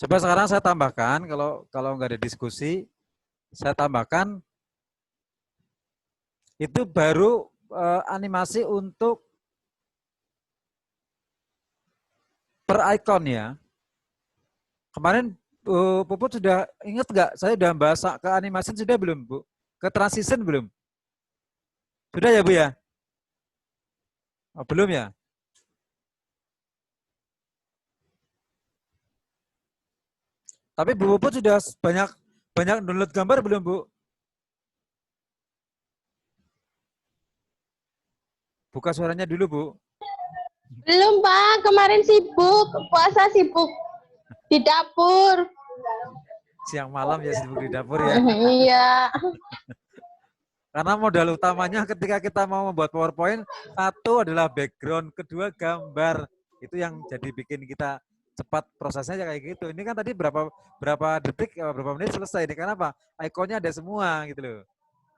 coba sekarang saya tambahkan kalau nggak ada diskusi, saya tambahkan itu baru animasi untuk per icon ya. Kemarin Puput sudah ingat nggak? Saya sudah bahas ke animasi sudah belum Bu? Ke transition belum? Sudah ya Bu ya? Oh, belum ya? Tapi Bu Puput sudah banyak download gambar belum Bu? Buka suaranya dulu Bu. Belum Pak, kemarin sibuk, puasa sibuk di dapur. Siang malam ya sibuk di dapur ya. Iya. Karena modal utamanya ketika kita mau membuat PowerPoint, satu adalah background, kedua gambar. Itu yang jadi bikin kita cepat prosesnya kayak gitu. Ini kan tadi berapa detik, berapa menit selesai. Ini karena apa? Ikonnya ada semua gitu loh.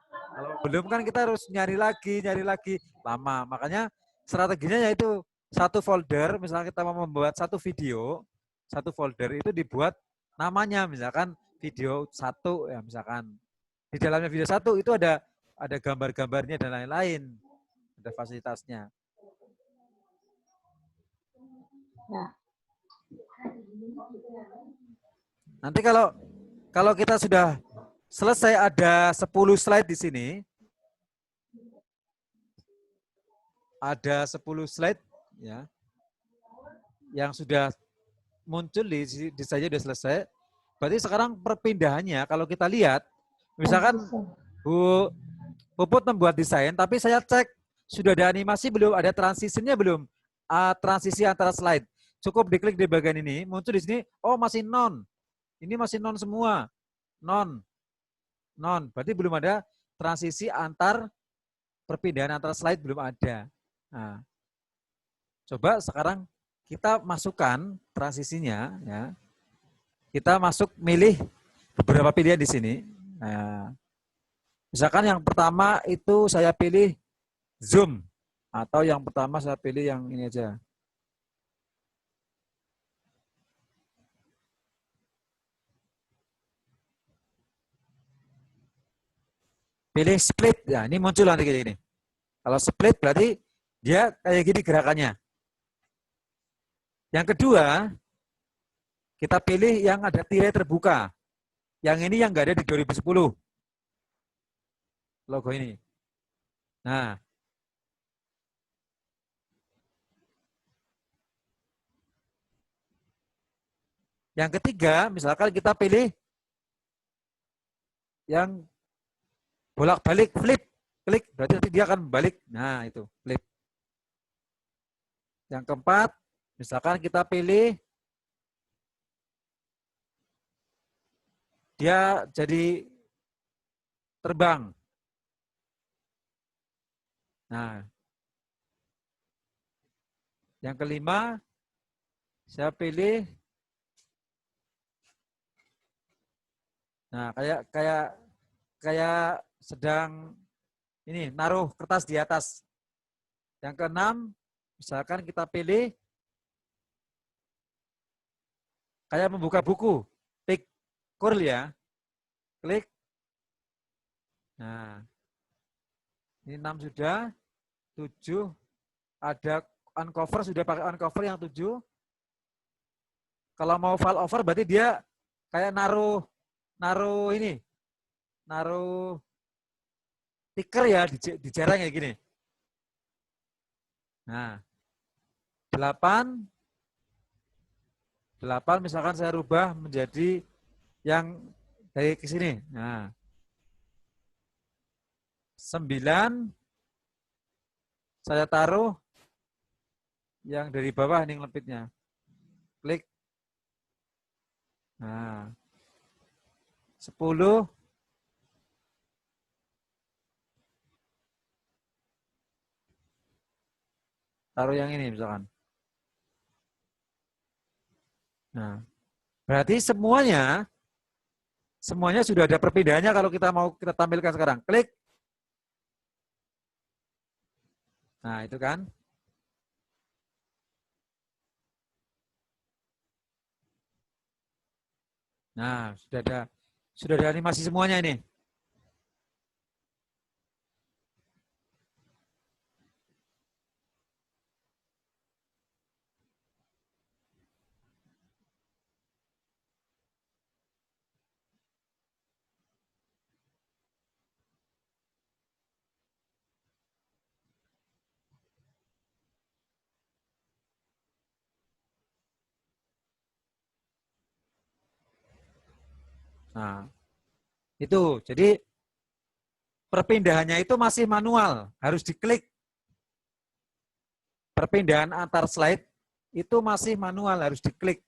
Kalau belum kan kita harus nyari lagi, lama. Makanya strateginya yaitu satu folder, misalnya kita mau membuat satu video, satu folder itu dibuat namanya, misalkan video satu ya misalkan. Di dalamnya video satu itu ada gambar-gambarnya dan lain-lain, ada fasilitasnya. Ya. Nanti kalau kita sudah selesai ada 10 slide di sini, ada 10 slide ya yang sudah muncul di saja sudah selesai. Berarti sekarang perpindahannya kalau kita lihat, misalkan Bu Puput membuat desain, tapi saya cek sudah ada animasi belum, ada transisinya belum, transisi antara slide. Cukup diklik di bagian ini, muncul di sini, oh masih non, ini masih non semua, non. Berarti belum ada transisi perpindahan antar slide belum ada. Nah, coba sekarang kita masukkan transisinya, ya. Kita milih beberapa pilihan di sini. Nah, misalkan yang pertama itu saya pilih zoom, atau yang pertama saya pilih yang ini aja. Pilih split, ya ini muncul nanti kayak gini. Kalau split berarti dia kayak gini gerakannya. Yang kedua, kita pilih yang ada tirai terbuka. Yang ini yang nggak ada di 2010. Logo ini. Nah. Yang ketiga, misalkan kita pilih yang bolak-balik, flip. Klik, berarti nanti dia akan balik. Nah, itu, flip. Yang keempat, misalkan kita pilih dia jadi terbang. Nah, yang kelima, saya pilih, nah kayak sedang ini naruh kertas di atas. Yang keenam, misalkan kita pilih kayak membuka buku, tik curl ya, klik. Nah, ini 6 sudah, 7 ada uncover, sudah pakai uncover yang 7. Kalau mau file over berarti dia kayak naruh stiker ya di jarang kayak gini. Nah, 8 misalkan saya rubah menjadi yang dari ke sini. Nah, 9 saya taruh yang dari bawah nih ngelepitnya. Klik. Nah, 10 taruh yang ini misalkan. Nah, berarti semuanya sudah ada perpindahannya kalau kita mau kita tampilkan sekarang. Klik. Nah, itu kan. Nah, sudah ada animasi semuanya ini. Nah, itu. Jadi perpindahannya itu masih manual, harus diklik. Perpindahan antar slide itu masih manual, harus diklik.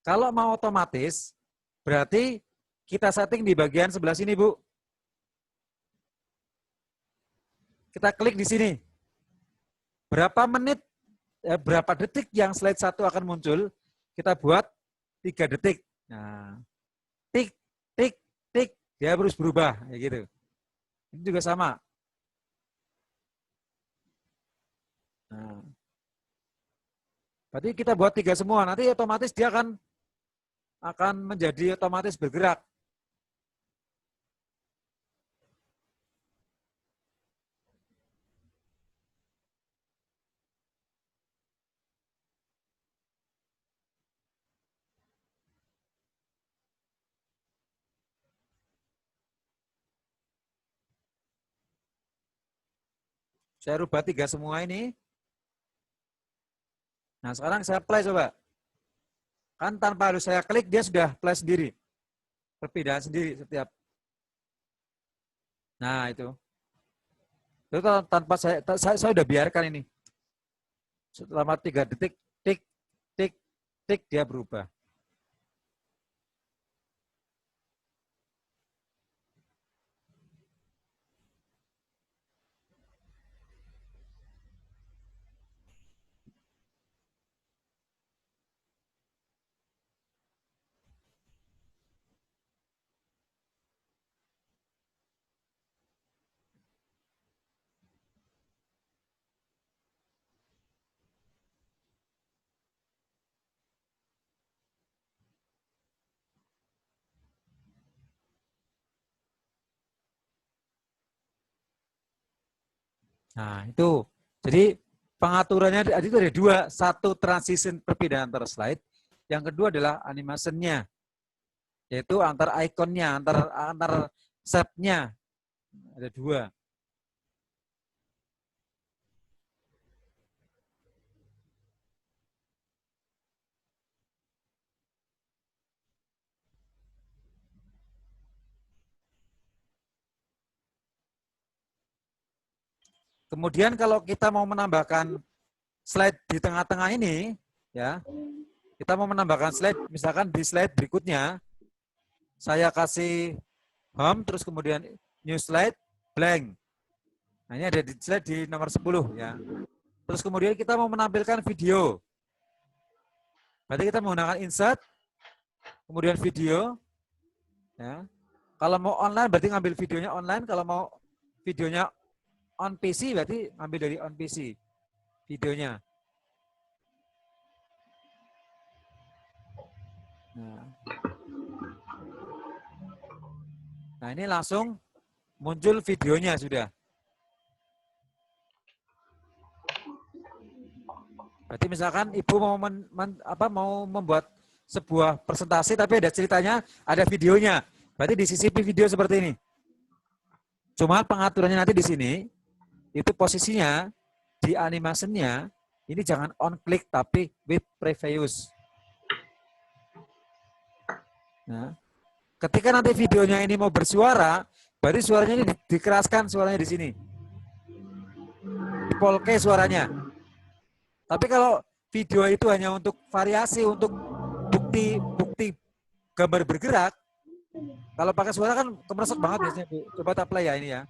Kalau mau otomatis, berarti kita setting di bagian sebelah sini, Bu. Kita klik di sini. Berapa menit, berapa detik yang slide 1 akan muncul, kita buat 3 detik. Nah, tik, tik, tik, dia harus berubah, kayak gitu. Ini juga sama. Nah, berarti kita buat 3 semua, nanti otomatis dia akan menjadi otomatis bergerak. Saya rubah 3 semua ini. Nah, sekarang saya play coba. Kan tanpa harus saya klik, dia sudah play sendiri. Perpindahan sendiri setiap. Nah, itu. Itu tanpa saya sudah biarkan ini. Selama 3 detik, tik, tik, tik, dia berubah. Nah, itu. Jadi pengaturannya itu ada 2. Satu, transition perpindahan antar slide. Yang kedua adalah animation-nya. Yaitu antar ikonnya, antar shape-nya. Ada 2. Kemudian kalau kita mau menambahkan slide di tengah-tengah ini, ya, kita mau menambahkan slide, misalkan di slide berikutnya, saya kasih home, terus kemudian new slide, blank. Nah, ini ada di slide di nomor 10, ya. Terus kemudian kita mau menampilkan video. Berarti kita menggunakan insert, kemudian video. Ya. Kalau mau online berarti ngambil videonya online, kalau mau videonya on PC berarti ambil dari on PC videonya. Nah, ini langsung muncul videonya sudah. Berarti misalkan ibu mau membuat sebuah presentasi tapi ada ceritanya, ada videonya. Berarti di sisi video seperti ini. Cuma pengaturannya nanti di sini itu posisinya di animasinya ini jangan on click tapi with previous. Nah, ketika nanti videonya ini mau bersuara, berarti suaranya ini dikeraskan suaranya di sini. Di polke suaranya. Tapi kalau video itu hanya untuk variasi, untuk bukti gambar bergerak, kalau pakai suara kan kemeresek banget biasanya, Bu. Coba tak play ya ini ya.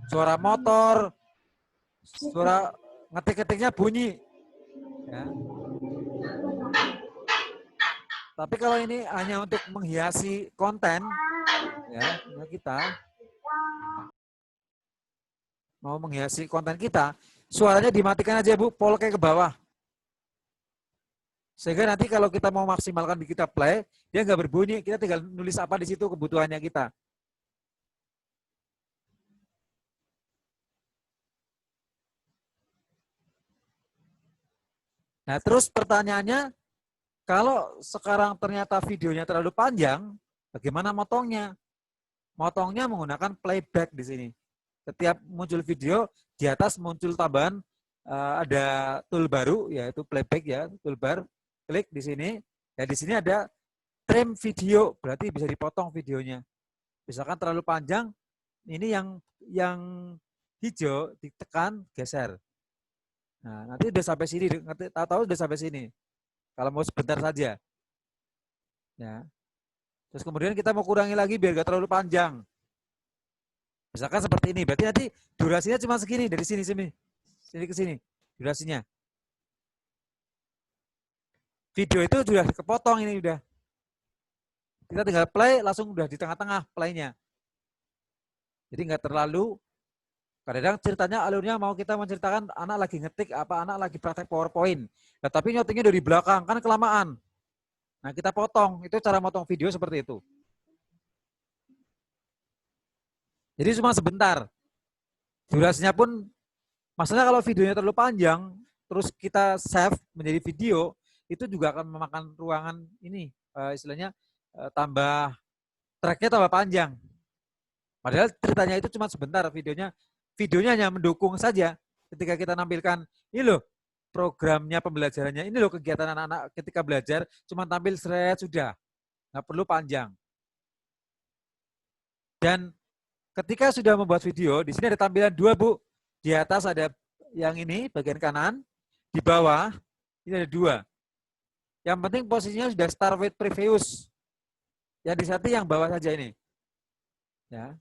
Suara motor, suara ngetik-ngetiknya bunyi. Ya. Tapi kalau ini hanya untuk menghiasi konten, ya kita mau menghiasi konten kita, suaranya dimatikan aja Bu, polke ke bawah. Sehingga nanti kalau kita mau maksimalkan di kita play, dia nggak berbunyi, kita tinggal nulis apa di situ kebutuhannya kita. Nah, terus pertanyaannya, kalau sekarang ternyata videonya terlalu panjang, bagaimana motongnya? Motongnya menggunakan playback di sini. Setiap muncul video, di atas muncul tambahan ada tool baru, yaitu playback ya, toolbar. Klik di sini, ya di sini ada trim video, berarti bisa dipotong videonya. Misalkan terlalu panjang, ini yang hijau ditekan, geser. Nah, nanti udah sampai sini, tahu udah sampai sini. Kalau mau sebentar saja. Ya. Terus kemudian kita mau kurangi lagi biar gak terlalu panjang. Misalkan seperti ini, berarti nanti durasinya cuma segini, dari sini ke sini, durasinya. Video itu sudah kepotong ini udah. Kita tinggal play, langsung udah di tengah-tengah playnya. Jadi nggak terlalu, kadang-kadang ceritanya alurnya mau kita menceritakan anak lagi ngetik, anak lagi praktek PowerPoint. Nah, tapi nyotingnya dari belakang, kan kelamaan. Nah, kita potong, itu cara motong video seperti itu. Jadi cuma sebentar. Durasinya pun, masalahnya kalau videonya terlalu panjang, terus kita save menjadi video, itu juga akan memakan ruangan ini, istilahnya tambah, tracknya tambah panjang. Padahal ceritanya itu cuma sebentar, videonya hanya mendukung saja. Ketika kita nampilkan, ini loh programnya pembelajarannya, ini loh kegiatan anak-anak ketika belajar, cuma tampil seret sudah, nggak perlu panjang. Dan ketika sudah membuat video, di sini ada tampilan 2 Bu. Di atas ada yang ini, bagian kanan, di bawah, ini ada 2. Yang penting posisinya sudah start with previous. Yang disetting yang bawah saja ini. Ya.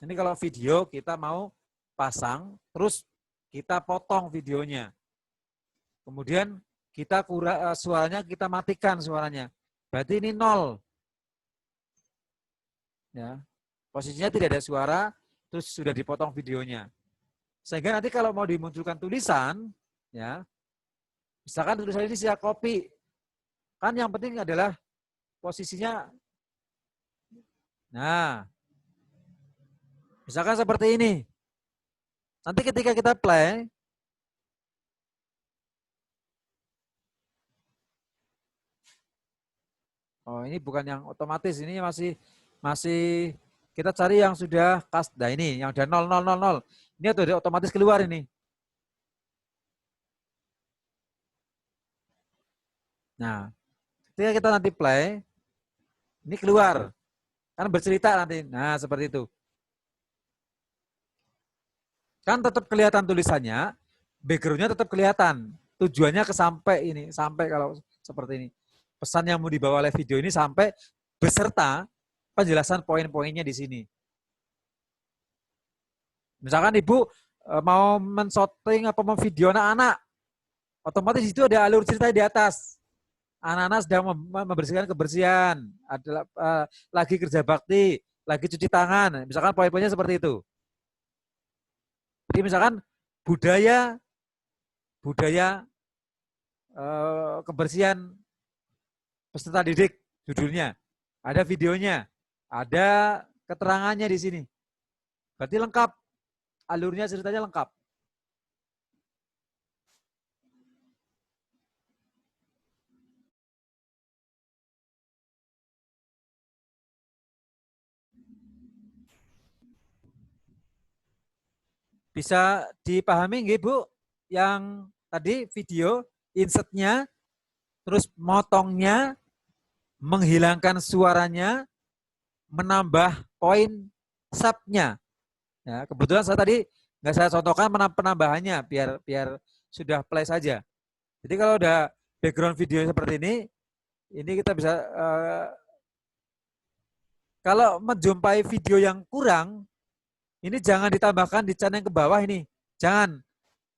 Ini kalau video kita mau pasang, terus kita potong videonya. Kemudian kita suaranya kita matikan suaranya. Berarti ini 0. Ya. Posisinya tidak ada suara, terus sudah dipotong videonya. Sehingga nanti kalau mau dimunculkan tulisan, ya, misalkan tulisan ini saya copy, kan yang penting adalah posisinya. Nah, Misalkan seperti ini. Nanti ketika kita play, oh ini bukan yang otomatis, ini masih masih kita cari yang sudah custom. Nah ini yang udah 0000. Ini udah otomatis keluar ini. Nah, ketika kita nanti play, ini keluar. Kan bercerita nanti. Nah, seperti itu. Kan tetap kelihatan tulisannya, background-nya tetap kelihatan. Tujuannya ke sampai ini, sampai kalau seperti ini. Pesan yang mau dibawa oleh video ini sampai beserta penjelasan poin-poinnya di sini. Misalkan ibu mau men-shooting apa video anak-anak, otomatis itu ada alur cerita di atas. Anak-anak sedang membersihkan kebersihan, adalah lagi kerja bakti, lagi cuci tangan. Misalkan poin-poinnya seperti itu. Jadi misalkan budaya kebersihan peserta didik judulnya, ada videonya, ada keterangannya di sini. Berarti lengkap, alurnya ceritanya lengkap. Bisa dipahami nggih Bu? Yang tadi video insertnya, terus motongnya, menghilangkan suaranya, menambah poin subnya. Ya, kebetulan saya tadi nggak saya contohkan penambahannya biar sudah play saja. Jadi kalau udah background video seperti ini kita bisa kalau menjumpai video yang kurang, ini jangan ditambahkan di channel yang ke bawah ini. Jangan.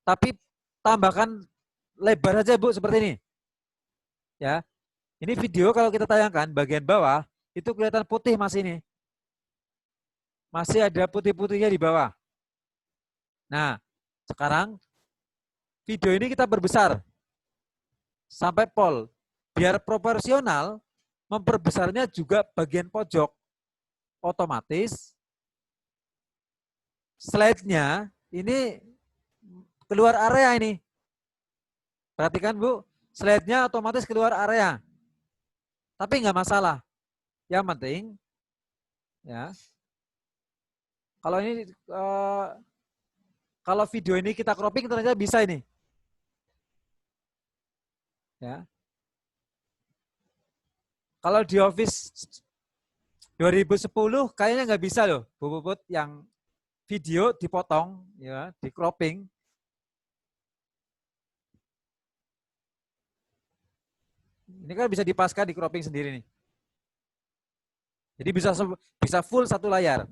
Tapi tambahkan lebar saja Bu seperti ini. Ya. Ini video kalau kita tayangkan bagian bawah itu kelihatan putih masih ini. Masih ada putih-putihnya di bawah. Nah, sekarang video ini kita perbesar sampai pol. Biar proporsional, memperbesarnya juga bagian pojok. Otomatis slide-nya ini keluar area ini. Perhatikan Bu, slide-nya otomatis keluar area. Tapi nggak masalah. Yang penting, ya, kalau ini kalau video ini kita cropping ternyata bisa ini. Ya. Kalau di Office 2010 kayaknya nggak bisa loh, Bu Puput, yang video dipotong, ya, di cropping. Ini kan bisa dipaskan di cropping sendiri nih. Jadi bisa full satu layar.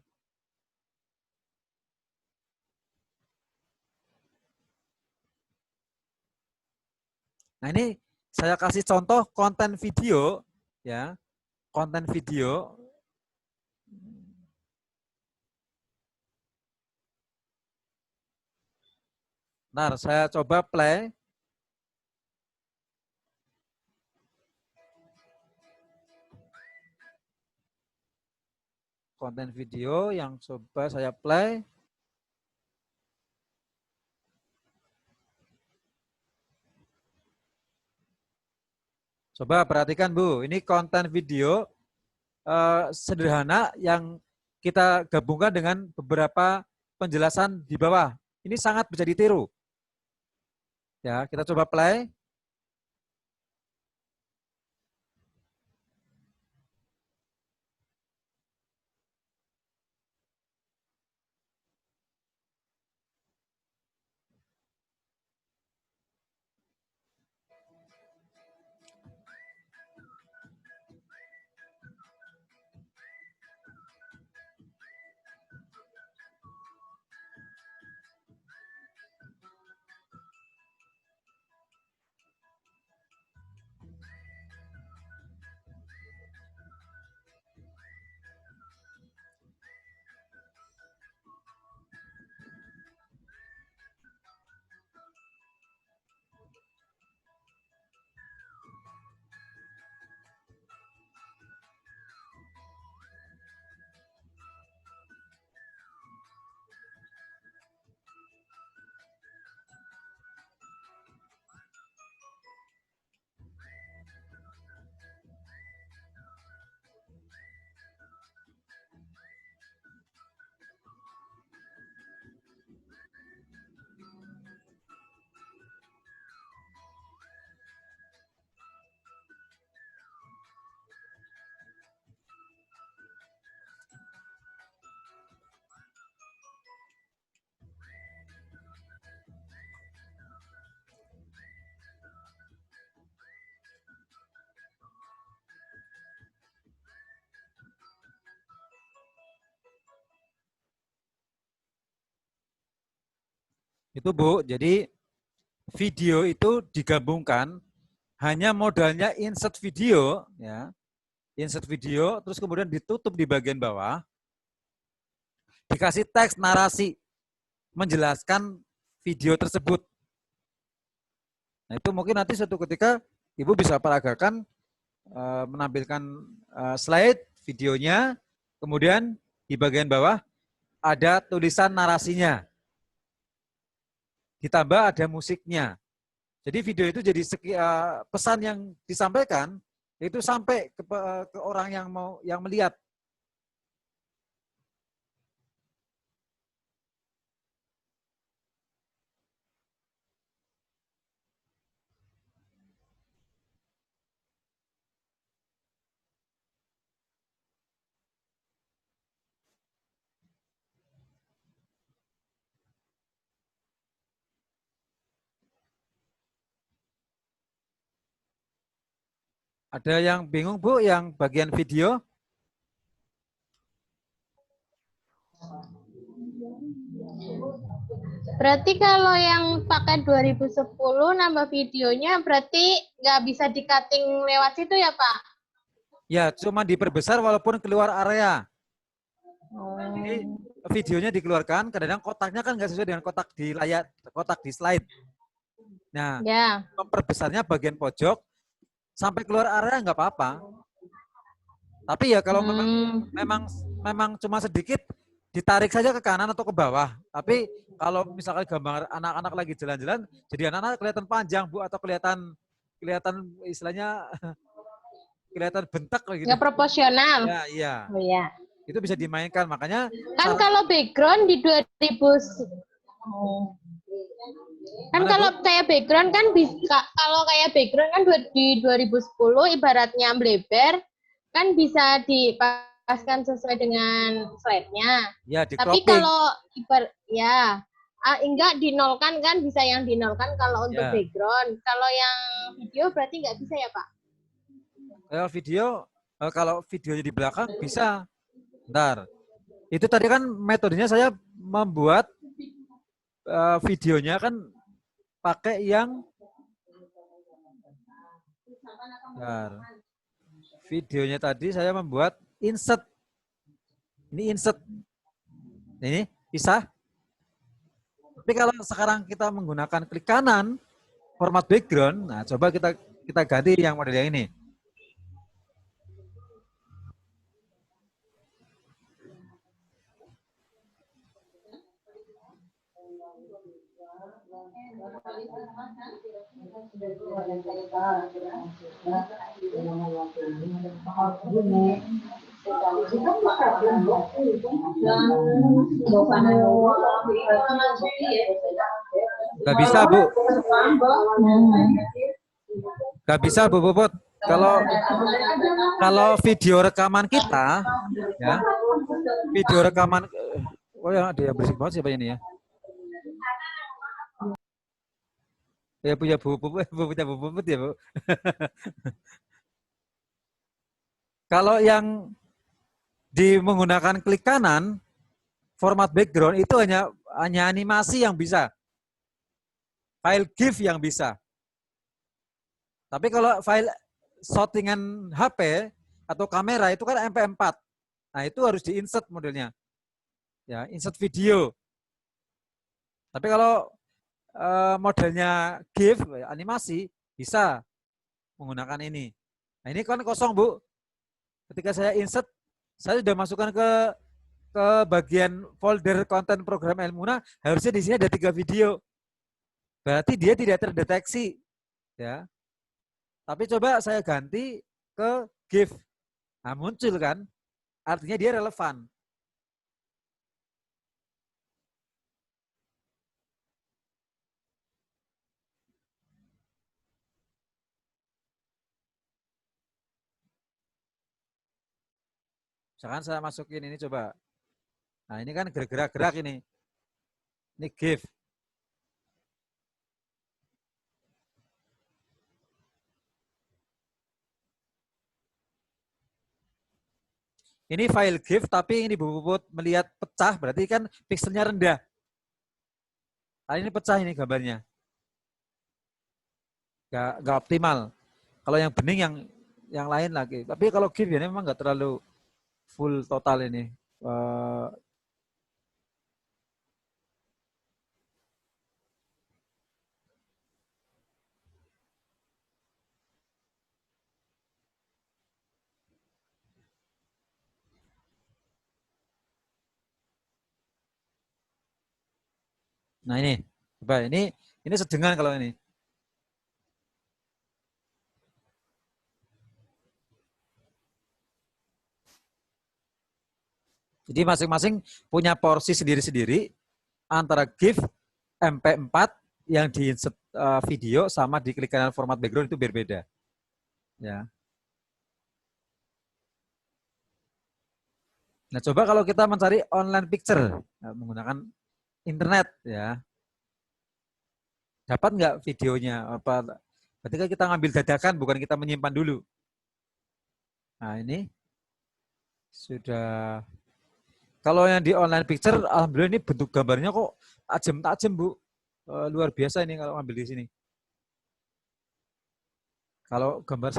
Nah ini saya kasih contoh konten video, ya, konten video. Nah, saya coba play. Konten video yang coba saya play. Coba perhatikan Bu, ini konten video sederhana yang kita gabungkan dengan beberapa penjelasan di bawah. Ini sangat bisa ditiru. Ya, kita coba play. Itu Bu, jadi video itu digabungkan hanya modalnya insert video, ya, insert video, terus kemudian ditutup di bagian bawah, dikasih teks narasi menjelaskan video tersebut. Nah itu mungkin nanti suatu ketika Ibu bisa peragakan menampilkan slide videonya, kemudian di bagian bawah ada tulisan narasinya, ditambah ada musiknya. Jadi video itu jadi pesan yang disampaikan itu sampai ke orang yang melihat. Ada yang bingung Bu yang bagian video? Berarti kalau yang pakai 2010 nambah videonya berarti nggak bisa di-cutting lewat situ ya Pak? Ya, cuma diperbesar walaupun keluar area. Jadi videonya dikeluarkan, kadang-kadang kotaknya kan nggak sesuai dengan kotak di layar, kotak di slide. Nah, Ya. memperbesarnya bagian pojok sampai keluar area nggak apa-apa. Tapi ya kalau memang cuma sedikit, ditarik saja ke kanan atau ke bawah. Tapi kalau misalkan gambar anak-anak lagi jalan-jalan, jadi anak-anak kelihatan panjang Bu atau kelihatan istilahnya kelihatan bentak gitu. Nggak proporsional. Ya, iya. Oh ya. Itu bisa dimainkan, makanya Kan kalau background di 2000 kan kalau kayak background kan bisa, kalau kayak background kan di 2010 ibaratnya melebar kan bisa dipaskan sesuai dengan slide-nya. ya di Tapi cropping. kalau ya enggak dinolkan kan, bisa yang dinolkan kalau untuk Ya. background. Kalau yang video berarti nggak bisa ya Pak? Kalau videonya di belakang bisa. Bentar. Itu tadi kan metodenya saya membuat videonya kan pakai yang bentar. Videonya tadi saya membuat insert. Ini insert. Ini bisa. Tapi kalau sekarang kita menggunakan klik kanan format background, nah coba kita ganti yang model yang ini. Gak bisa Bu. Gak bisa Bu Puput. Kalau video rekaman kita, ya, video rekaman, oh ya ada yang berisik banget siapa ini ya? Ya punya Bu Puput, punya Bu Puput ya Bu. Kalau yang menggunakan klik kanan, format background itu hanya animasi yang bisa. File GIF yang bisa. Tapi kalau file shootingan HP atau kamera itu kan MP4. Nah, itu harus di-insert modelnya. Ya, insert video. Tapi kalau modelnya GIF, animasi, bisa menggunakan ini. Nah, ini kan kosong, Bu. Ketika saya insert, saya sudah masukkan ke bagian folder konten program Elmuna, harusnya di sini ada 3 video. Berarti dia tidak terdeteksi. Ya. Tapi coba saya ganti ke GIF. Nah, muncul kan? Artinya dia relevan. Misalkan saya masukin ini coba. Nah, ini kan gerak-gerak ini. Ini GIF. Ini file GIF, tapi ini Bu Puput melihat pecah, berarti kan pixelnya rendah. Nah, ini pecah ini gambarnya. Nggak optimal. Kalau yang bening yang lain lagi. Tapi kalau GIF ya memang nggak terlalu full total ini. Nah ini, coba ini sedengan kalau ini. Jadi masing-masing punya porsi sendiri-sendiri antara GIF MP4 yang di video sama di klik kanan format background itu berbeda. Ya. Nah, coba kalau kita mencari online picture menggunakan internet ya. Dapat nggak videonya? Apa ketika kita ngambil dadakan bukan kita menyimpan dulu. Nah, ini sudah. Kalau yang di online picture, alhamdulillah ini bentuk gambarnya kok tajam-tajam, Bu. Luar biasa ini kalau ngambil di sini. Kalau gambar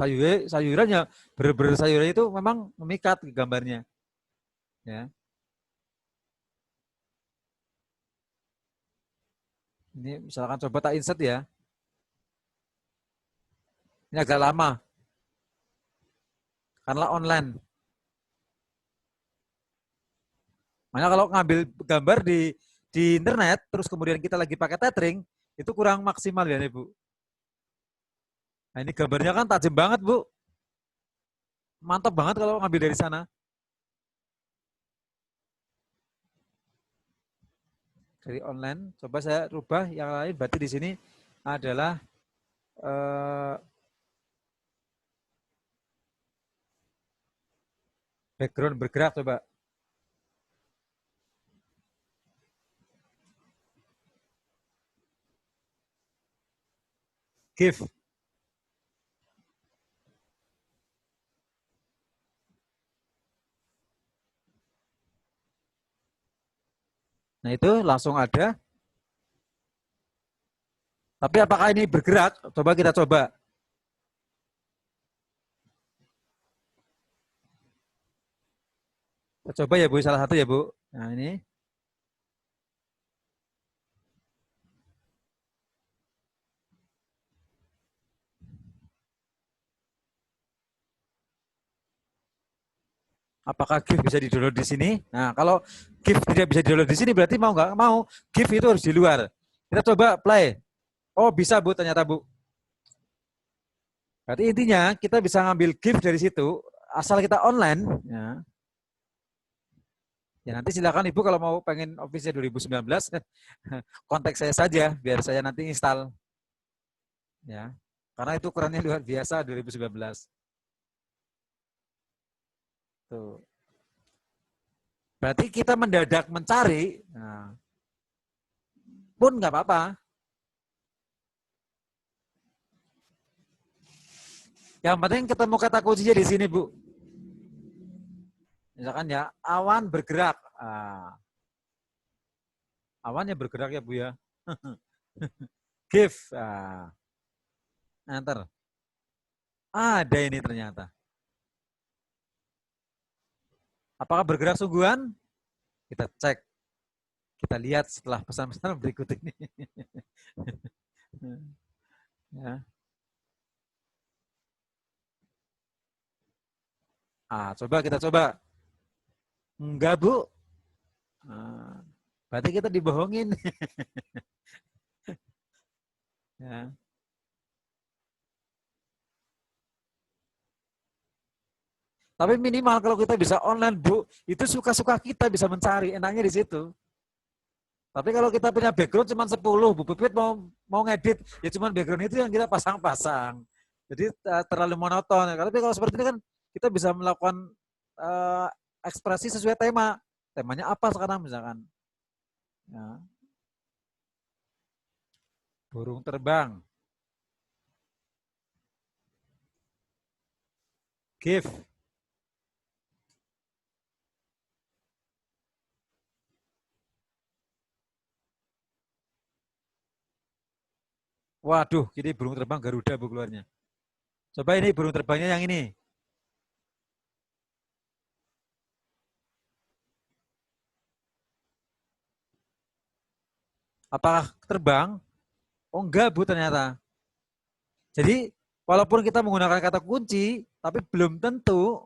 sayurannya, bener-bener sayuran itu memang memikat gambarnya. Ya. Ini misalkan coba tak insert ya. Ini agak lama. Karena online. Makanya kalau ngambil gambar di internet, terus kemudian kita lagi pakai tethering, itu kurang maksimal ya, Bu. Nah, ini gambarnya kan tajam banget, Bu. Mantap banget kalau ngambil dari sana. Dari online, coba saya rubah yang lain. Berarti di sini adalah background bergerak, coba. GIF. Nah itu langsung ada. Tapi apakah ini bergerak? Coba kita coba. Kita coba ya Bu, salah satu ya Bu. Nah ini. Apakah GIF bisa di-download di sini? Nah, kalau GIF tidak bisa di-download di sini berarti mau nggak mau GIF itu harus di luar. Kita coba play. Oh, bisa Bu, ternyata Bu. Berarti intinya kita bisa ngambil GIF dari situ asal kita online. Ya, ya nanti silakan Ibu kalau mau pengen Office 2019 kontak saya saja biar saya nanti install. Ya. Karena itu ukurannya luar biasa 2019. Tuh. Berarti kita mendadak mencari, nah, pun nggak apa-apa. Yang penting ketemu kata kuncinya di sini, Bu. Misalkan ya, awan bergerak. Ah, awannya bergerak ya, Bu ya. Give. Ah, enter. Ada ini ternyata. Apakah bergerak sungguhan? Kita cek. Kita lihat setelah pesan-pesan berikut ini. Ya. Coba kita coba. Enggak, Bu. Berarti kita dibohongin. Ya. Tapi minimal kalau kita bisa online, Bu, itu suka-suka kita bisa mencari, enaknya di situ. Tapi kalau kita punya background cuma 10, Bu Pipit mau ngedit, ya cuma background itu yang kita pasang-pasang. Jadi terlalu monoton. Tapi kalau seperti ini kan kita bisa melakukan ekspresi sesuai tema. Temanya apa sekarang misalkan? Ya. Burung terbang. Give. Waduh, ini burung terbang Garuda Bu keluarnya. Coba ini burung terbangnya yang ini. Apakah terbang? Oh enggak Bu ternyata. Jadi walaupun kita menggunakan kata kunci, tapi belum tentu,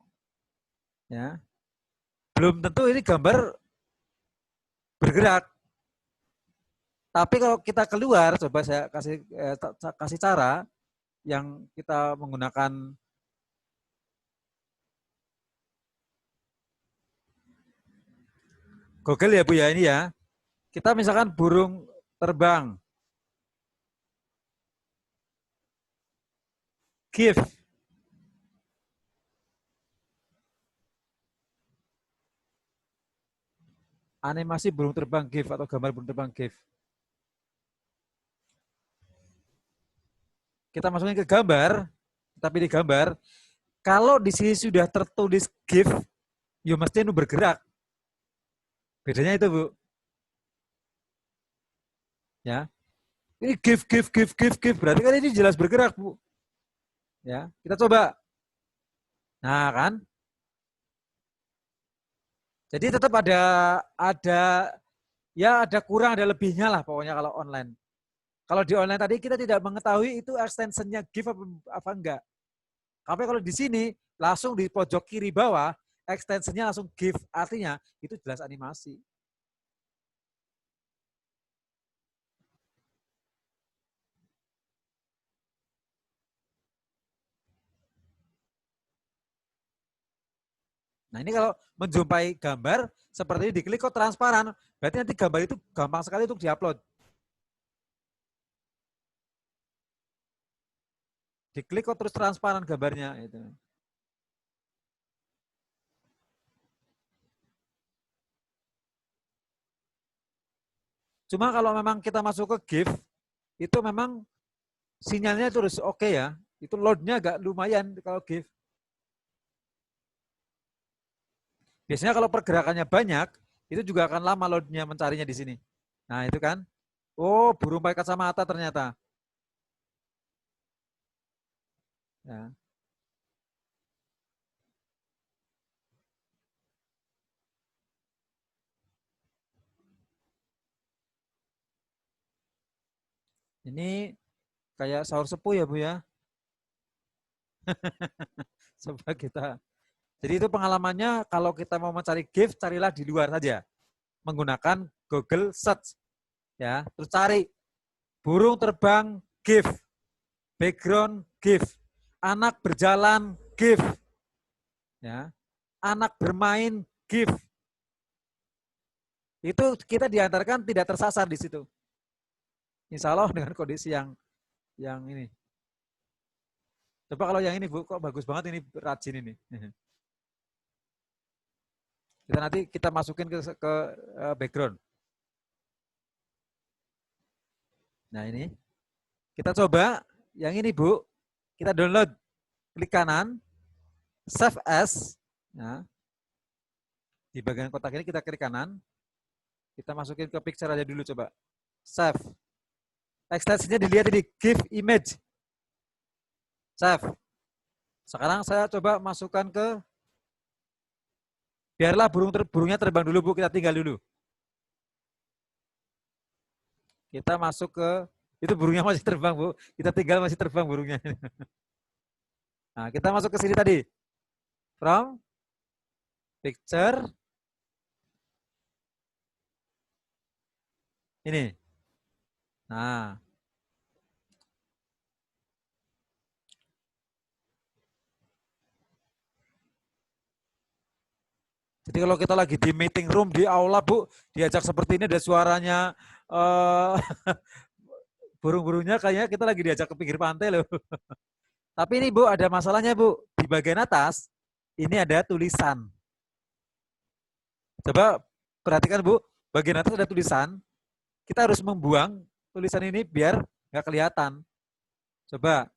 ya, belum tentu ini gambar bergerak. Tapi kalau kita keluar, coba saya kasih cara yang kita menggunakan Google ya Bu ya ini ya. Kita misalkan burung terbang. GIF. Animasi burung terbang GIF atau gambar burung terbang GIF. Kita masukin ke gambar, kita pilih gambar. Kalau di sini sudah tertulis GIF, ya mesti itu bergerak. Bedanya itu Bu. Ya, ini GIF, berarti kan ini jelas bergerak Bu. Ya, kita coba. Nah kan, jadi tetap ada kurang ada lebihnya lah pokoknya kalau online. Kalau di online tadi kita tidak mengetahui itu extensionnya GIF apa enggak. Tapi kalau di sini langsung di pojok kiri bawah extensionnya langsung GIF, artinya itu jelas animasi. Nah ini kalau menjumpai gambar seperti ini diklik kok transparan, berarti nanti gambar itu gampang sekali untuk diupload. Diklik kok terus transparan gambarnya. Itu. Cuma kalau memang kita masuk ke GIF, itu memang sinyalnya terus oke ya. Itu loadnya agak lumayan kalau GIF. Biasanya kalau pergerakannya banyak, itu juga akan lama loadnya mencarinya di sini. Nah itu kan. Oh burung pakai kacamata ternyata. Ya. Ini kayak sahur sepuh ya Bu ya. Coba kita. Jadi itu pengalamannya kalau kita mau mencari GIF, carilah di luar saja. Menggunakan Google Search. Ya, terus cari burung terbang GIF, background GIF, anak berjalan GIF. Ya. Anak bermain GIF. Itu kita diantarkan tidak tersasar di situ. Insya Allah dengan kondisi yang ini. Coba kalau yang ini Bu, kok bagus banget ini rajin ini. Kita masukin ke background. Nah ini. Kita coba yang ini Bu. Kita download. Klik kanan. Save as. Nah, di bagian kotak ini kita klik kanan. Kita masukin ke picture aja dulu coba. Save. Ekstensinya dilihat ini, GIF image. Save. Sekarang saya coba masukkan ke, biarlah burungnya terbang dulu Bu, kita tinggal dulu. Kita masuk ke, itu burungnya masih terbang Bu, kita tinggal masih terbang burungnya. Nah, kita masuk ke sini tadi. From, picture, ini. Nah, jadi kalau kita lagi di meeting room di aula Bu, diajak seperti ini ada suaranya burung-burungnya kayaknya kita lagi diajak ke pinggir pantai loh. Tapi ini Bu ada masalahnya Bu, di bagian atas ini ada tulisan. Coba perhatikan Bu, bagian atas ada tulisan. Kita harus membuang tulisan ini biar nggak kelihatan. Coba.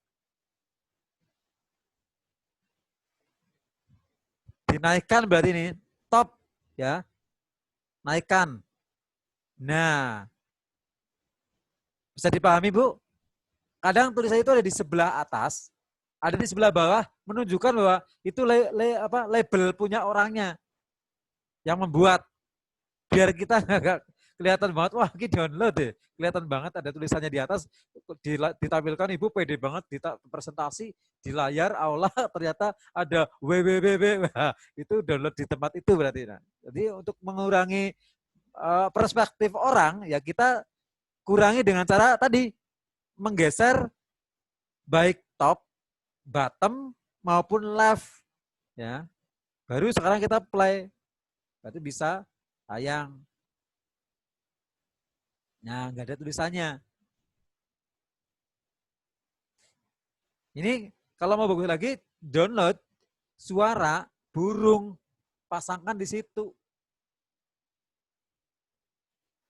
Dinaikkan berarti ini. Top. Ya. Naikkan. Nah. Bisa dipahami Bu? kadang tulisannya itu ada di sebelah atas, ada di sebelah bawah, menunjukkan bahwa itu label punya orangnya yang membuat. Biar kita nggak kelihatan banget, wah ini download deh. Kelihatan banget ada tulisannya di atas, ditampilkan Ibu pede banget di presentasi, di layar aula ternyata ada www, itu download di tempat itu berarti. Nah, jadi untuk mengurangi perspektif orang, ya kita kurangi dengan cara tadi, menggeser baik top, bottom, maupun left. Ya. Baru sekarang kita play, berarti bisa tayang. Nah, nggak ada tulisannya. Ini kalau mau bagus lagi, download suara burung, pasangkan di situ.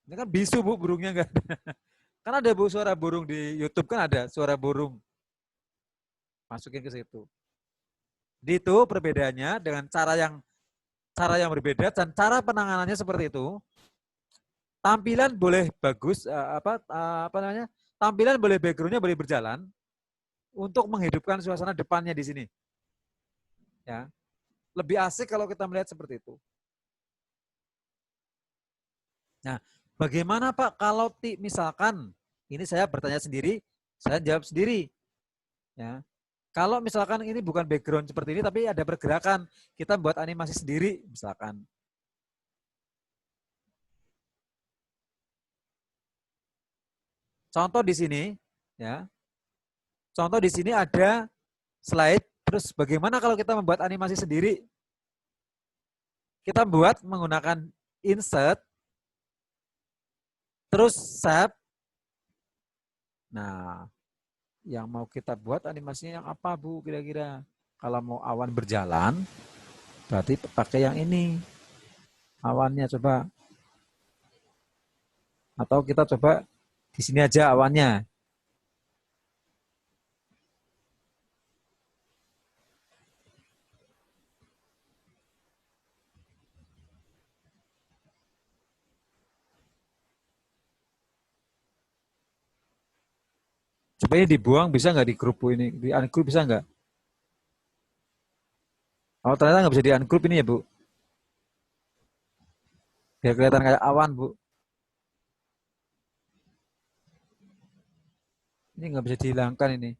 Ini kan bisu Bu, burungnya nggak ada. Kan ada Bu suara burung di YouTube, kan ada suara burung. Masukin ke situ. Di itu perbedaannya dengan cara yang berbeda dan cara penanganannya seperti itu. Tampilan boleh bagus, tampilan boleh backgroundnya boleh berjalan untuk menghidupkan suasana depannya di sini. Ya, lebih asik kalau kita melihat seperti itu. Nah, bagaimana Pak kalau misalkan ini saya bertanya sendiri, saya jawab sendiri. Ya, kalau misalkan ini bukan background seperti ini, tapi ada pergerakan, kita buat animasi sendiri, misalkan. Contoh di sini, ya. Contoh di sini ada slide. Terus bagaimana kalau kita membuat animasi sendiri? Kita buat menggunakan insert, terus save. Nah, yang mau kita buat animasinya yang apa Bu kira-kira? Kalau mau awan berjalan, berarti pakai yang ini. Awannya coba. Atau kita coba di sini aja awannya. Coba ini dibuang, bisa nggak di grup ini? Di ungroup bisa nggak? Oh ternyata nggak bisa di ungroup ini ya Bu. Biar kelihatan kayak awan Bu. Ini nggak bisa dihilangkan ini.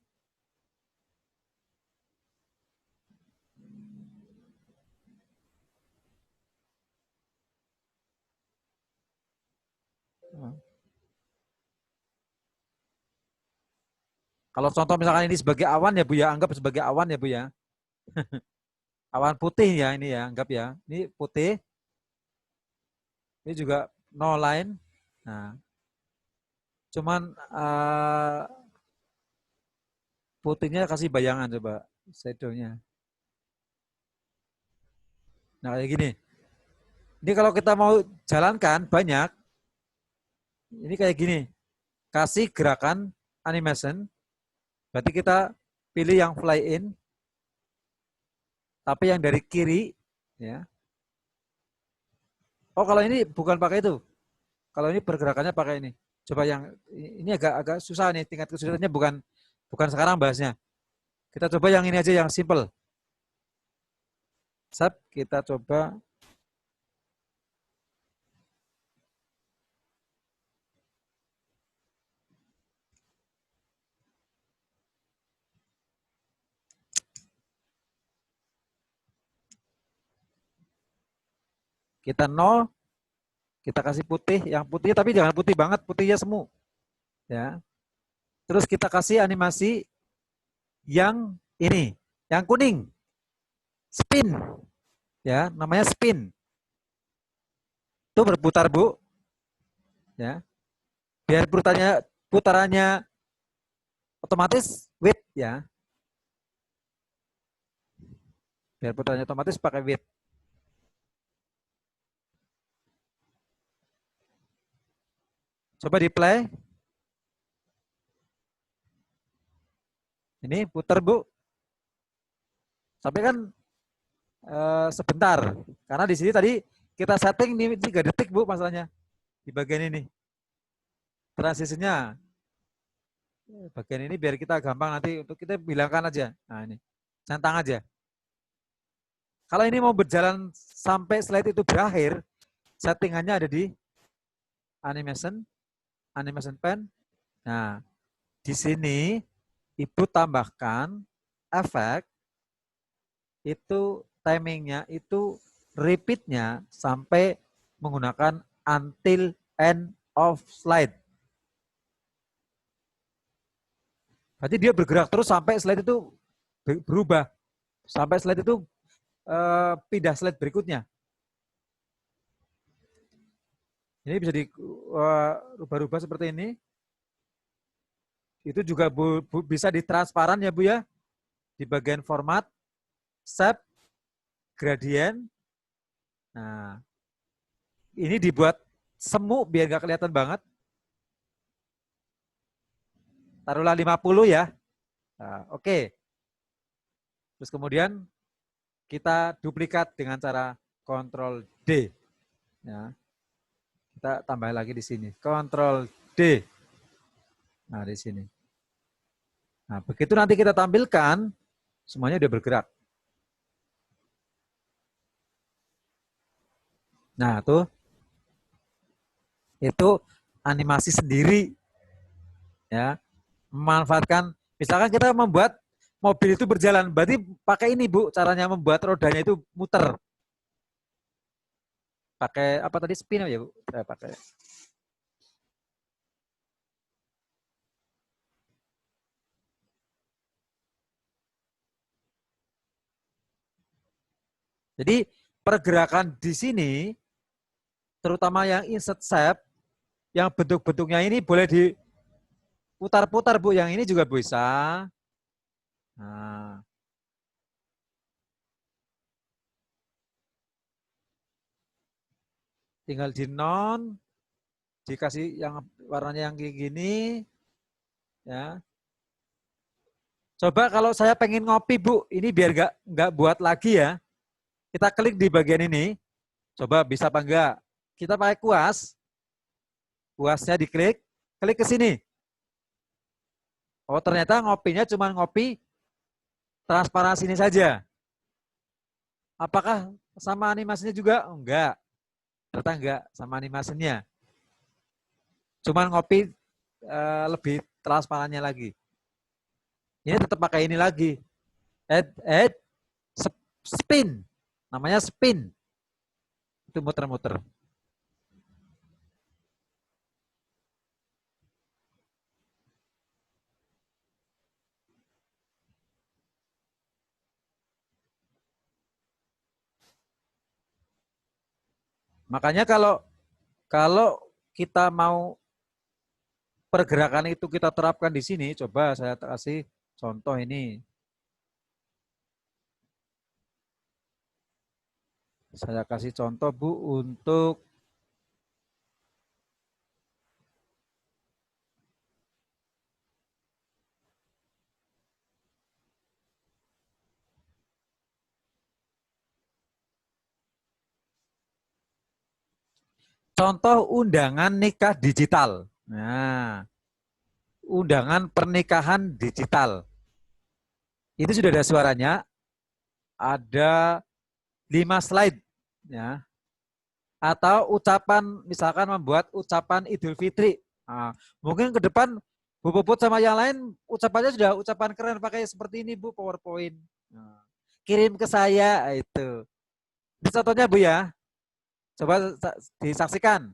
Kalau contoh misalkan ini sebagai awan ya Bu ya, anggap sebagai awan ya Bu ya. Awan putih ya ini ya, anggap ya. Ini putih. Ini juga no line. Nah, cuman putihnya kasih bayangan coba shadow-nya. Nah kayak gini. Ini kalau kita mau jalankan banyak, ini kayak gini. Kasih gerakan animation, berarti kita pilih yang fly in, tapi yang dari kiri, ya. Oh kalau ini bukan pakai itu. Kalau ini pergerakannya pakai ini. Coba yang ini agak susah nih, tingkat kesulitannya bukan sekarang bahasnya. Kita coba yang ini aja yang simple. Kita coba kita nol, kita kasih putih, yang putih tapi jangan putih banget, putihnya semu. Ya. Terus kita kasih animasi yang ini, yang kuning. Spin. Ya, namanya spin. Itu berputar, Bu. Ya. Biar putarannya otomatis width ya. Biar putarannya otomatis pakai width. Coba di play. Ini putar Bu. Tapi kan sebentar. Karena di sini tadi kita setting nih 3 detik Bu masalahnya. Di bagian ini. Transisinya. bagian ini biar kita gampang nanti untuk kita bilangkan aja. Nah ini, centang aja. Kalau ini mau berjalan sampai slide itu berakhir, settingannya ada di animation, animation pen. Nah, di sini Ibu tambahkan efek, itu timingnya, itu repeatnya sampai menggunakan until end of slide. Berarti dia bergerak terus sampai slide itu berubah. Sampai slide itu pindah slide berikutnya. Ini bisa dirubah-rubah seperti ini. Itu juga bisa ditransparan ya Bu ya. Di bagian format, shape, gradient. Nah, ini dibuat semu biar nggak kelihatan banget. Taruhlah 50 ya. Nah, oke. Terus kemudian kita duplikat dengan cara Ctrl D. Ya. Kita tambah lagi di sini. Ctrl D. Nah, di sini. Nah, begitu nanti kita tampilkan, semuanya udah bergerak. Nah, tuh. Itu animasi sendiri. Ya. Memanfaatkan, misalkan kita membuat mobil itu berjalan, berarti pakai ini Bu, caranya membuat rodanya itu muter. Pakai apa tadi, spin ya Bu? Saya pakai. Jadi pergerakan di sini, terutama yang insert shape, yang bentuk-bentuknya ini boleh diputar-putar Bu, yang ini juga bisa. Nah. Tinggal di non, dikasih yang warnanya yang kayak gini, ya. Coba kalau saya pengen ngopi Bu, ini biar nggak buat lagi ya. Kita klik di bagian ini, coba bisa apa enggak? Kita pakai kuas, kuasnya diklik, klik ke sini. Oh ternyata ngopinya cuma ngopi transparansi ini saja. Apakah sama animasinya juga? Enggak. Ternyata enggak sama animasinya. Cuman ngopi lebih transparannya lagi. Ini tetap pakai ini lagi. Add, spin. Namanya spin. Itu muter-muter. Makanya kalau kita mau pergerakan itu kita terapkan di sini, coba saya kasih contoh ini. Saya kasih contoh Bu untuk contoh undangan nikah digital. Nah, undangan pernikahan digital. Ini sudah ada suaranya, ada 5 slide. Ya. Atau ucapan, misalkan membuat ucapan Idul Fitri. Nah, mungkin ke depan Bu Puput sama yang lain ucapannya sudah ucapan keren pakai seperti ini Bu, PowerPoint. Nah, kirim ke saya itu. Ini contohnya Bu ya. Coba disaksikan.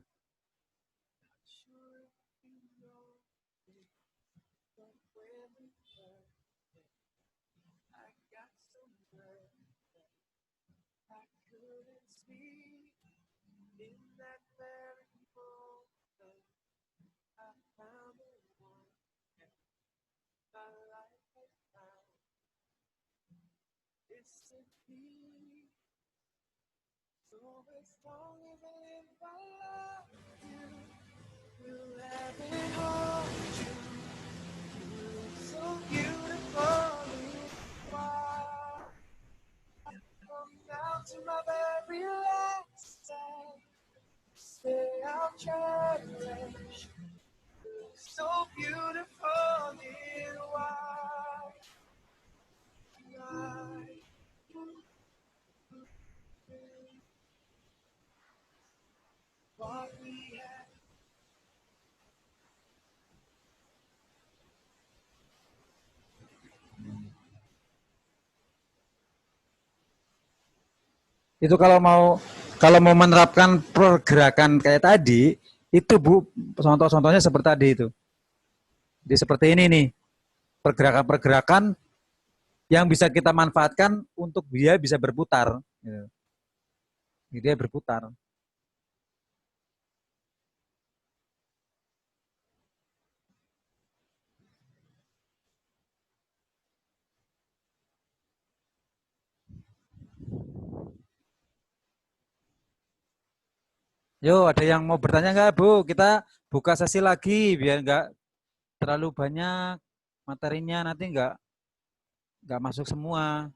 So beautiful. Itu kalau mau menerapkan pergerakan kayak tadi, itu Bu, contoh-contohnya seperti tadi itu. Jadi seperti ini nih, pergerakan-pergerakan yang bisa kita manfaatkan untuk dia bisa berputar. Gitu. Dia berputar. Yo, ada yang mau bertanya nggak, Bu? Kita buka sesi lagi biar nggak terlalu banyak materinya, nanti nggak masuk semua.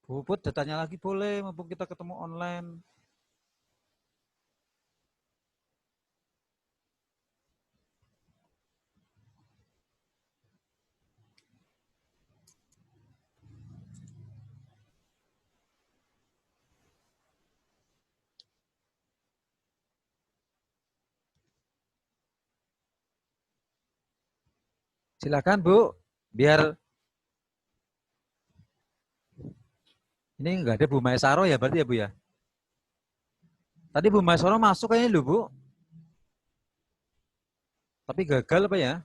Bu Put, tanya lagi boleh, mumpung kita ketemu online. Silakan Bu, biar ini nggak ada Bu Maesaro ya berarti ya Bu ya. Tadi Bu Maesaro masuk kayaknya loh Bu, tapi gagal apa ya?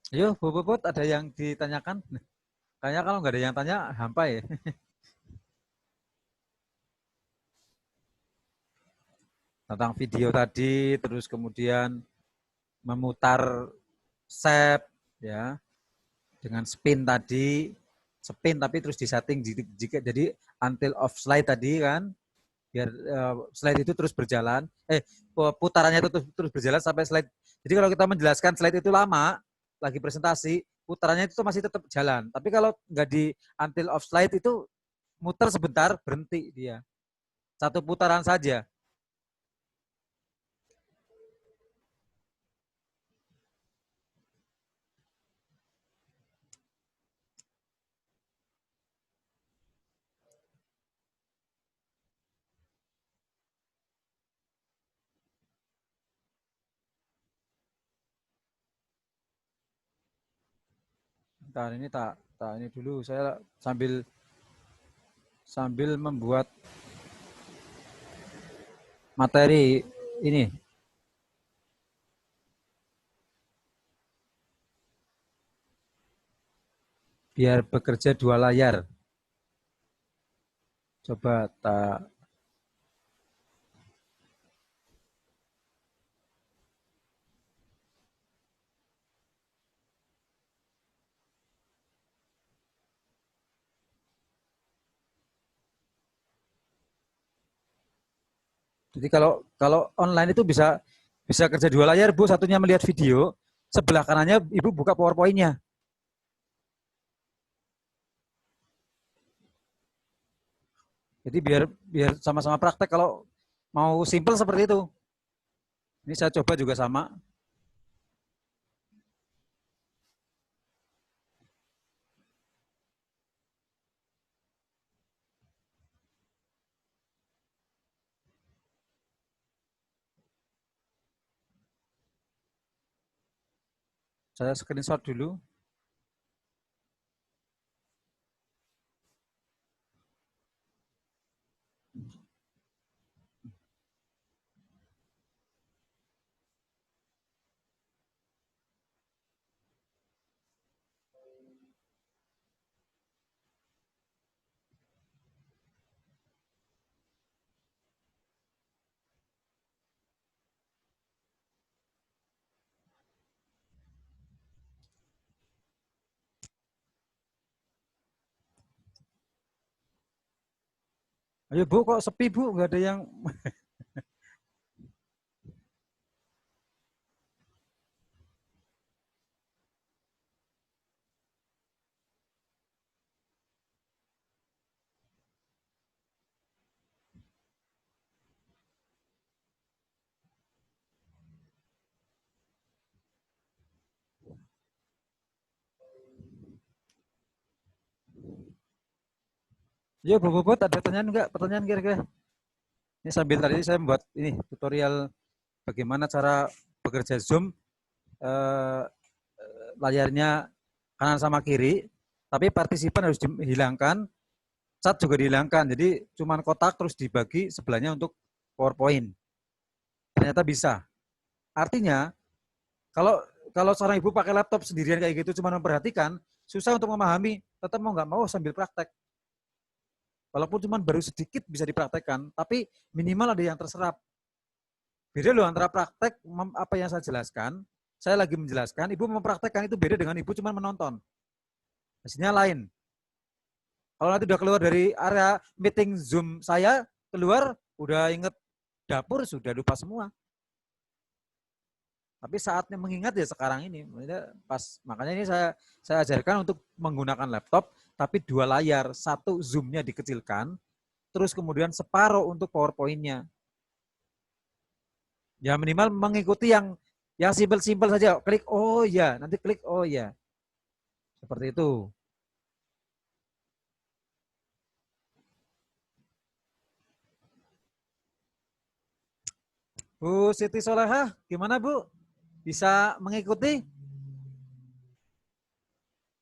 Yo Bu Puput, ada yang ditanyakan? Kayaknya kalau nggak ada yang tanya, hampa ya. Tentang video tadi, terus kemudian memutar shape ya dengan spin tadi, spin tapi terus disetting jika jadi until off slide tadi kan, biar slide itu terus berjalan, putarannya itu terus berjalan sampai slide. Jadi kalau kita menjelaskan slide itu lama, lagi presentasi, putarannya itu masih tetap jalan. Tapi kalau nggak di until off slide itu muter sebentar, berhenti dia. Satu putaran saja. Nah, ini tak ini dulu saya sambil membuat materi ini biar bekerja dua layar. Coba tak. Jadi kalau online itu bisa kerja dua layar Bu, satunya melihat video, sebelah kanannya Ibu buka PowerPoint-nya. Jadi biar sama-sama praktek kalau mau simple seperti itu. Ini saya coba juga sama. Saya screenshot dulu. Ayo Bu, kok sepi Bu, nggak ada yang. Yo Bu Puput, ada pertanyaan enggak? Pertanyaan kira-kira? Ini sambil tadi saya membuat ini tutorial bagaimana cara bekerja Zoom, layarnya kanan sama kiri, tapi partisipan harus dihilangkan, chat juga dihilangkan. Jadi cuman kotak terus dibagi sebelahnya untuk PowerPoint. Ternyata bisa. Artinya kalau kalau seorang ibu pakai laptop sendirian kayak gitu cuma memperhatikan, susah untuk memahami, tetap mau nggak mau sambil praktek. Walaupun cuma baru sedikit bisa dipraktekkan, tapi minimal ada yang terserap. Beda loh antara praktek apa yang saya jelaskan, saya lagi menjelaskan, ibu mempraktekkan itu beda dengan ibu cuma menonton. Hasilnya lain. Kalau nanti udah keluar dari area meeting Zoom saya, keluar udah inget dapur, sudah lupa semua. Tapi saatnya mengingat ya sekarang ini, pas makanya ini saya ajarkan untuk menggunakan laptop, tapi 2 layar, satu zoomnya dikecilkan, terus kemudian separuh untuk PowerPoint-nya. Ya minimal mengikuti yang simpel-simpel saja, klik oh ya, nanti klik oh ya, seperti itu. Bu Siti Solehah, gimana Bu? Bisa mengikuti?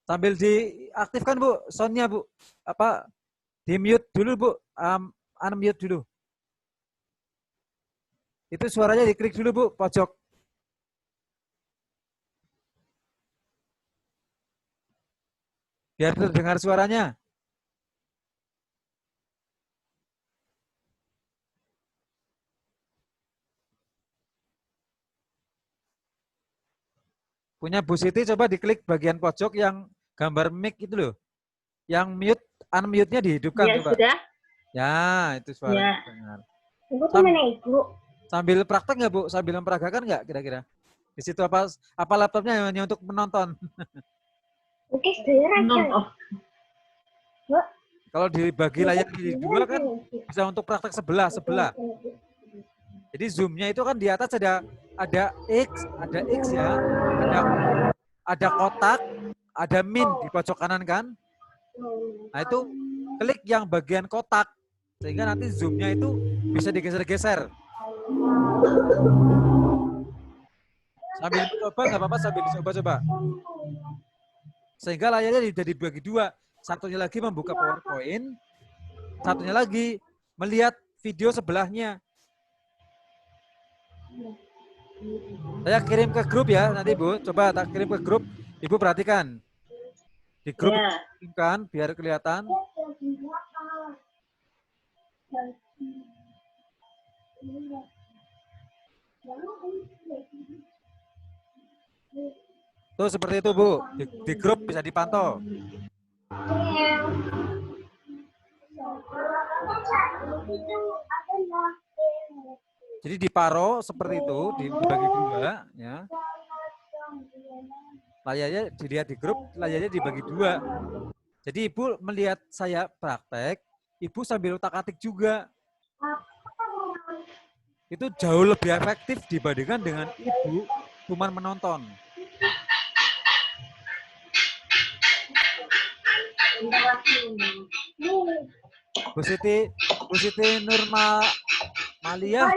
Sambil diaktifkan Bu, soundnya Bu. Apa di mute dulu Bu, unmute dulu. Itu suaranya diklik dulu Bu, pojok. Biar terdengar suaranya. Punya Bu Siti, coba diklik bagian pojok yang gambar mic itu loh. Yang mute, unmute-nya dihidupkan Ya, coba. sudah. Ya, itu suaranya Ya. dengar. Ibu temennya Ibu. Sambil praktek nggak Bu? Sambil memperagakan nggak kira-kira? Di situ apa laptopnya hanya untuk menonton? Oke, sudah. Kalau dibagi layar jadi 2 kan bisa untuk praktek sebelah. Jadi zoomnya itu kan di atas ada X ya, ada kotak, ada min di pojok kanan kan. Nah itu klik yang bagian kotak sehingga nanti zoomnya itu bisa digeser-geser. Sambil mencoba nggak apa-apa, sambil dicoba-coba. Sehingga layarnya sudah dibagi 2. Satunya lagi membuka PowerPoint, satunya lagi melihat video sebelahnya. Saya kirim ke grup ya nanti Bu, coba tak kirim ke grup. Ibu perhatikan. Di grup kirimkan biar kelihatan. Tuh seperti itu Bu, di grup bisa dipantau. Jadi diparo seperti itu, dibagi 2 ya. Layarnya dilihat di grup, layarnya dibagi 2. Jadi Ibu melihat saya praktek, Ibu sambil utak-atik juga. Itu jauh lebih efektif dibandingkan dengan Ibu cuma menonton. Bu Siti Nurmaliah.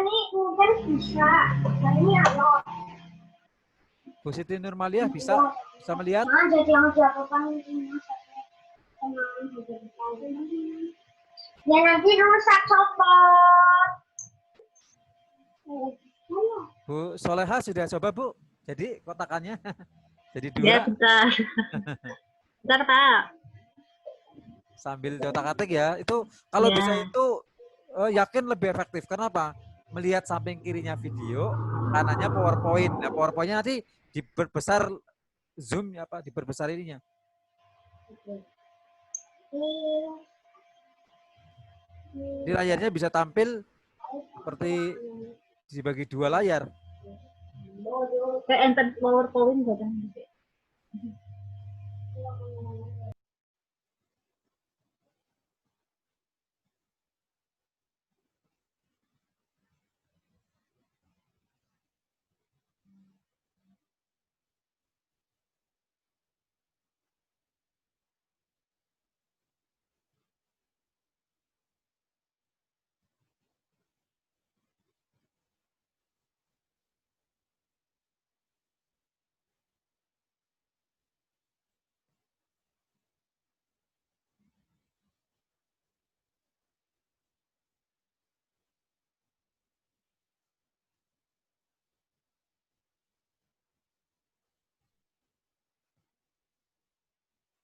Bu Siti Nurmaliah bisa melihat? Ya nanti rusak copot. Bu Soleha sudah coba Bu? Jadi kotakannya jadi 2. Ya bentar. Bentar Pak. Sambil diotak-atik ya. Itu kalau bisa itu yakin lebih efektif. Kenapa? Melihat samping kirinya video, kanannya PowerPoint. Nah, PowerPoint-nya nanti diperbesar zoom apa diperbesar ininya. Di layarnya bisa tampil seperti dibagi 2 layar. Kayak enter PowerPoint gitu.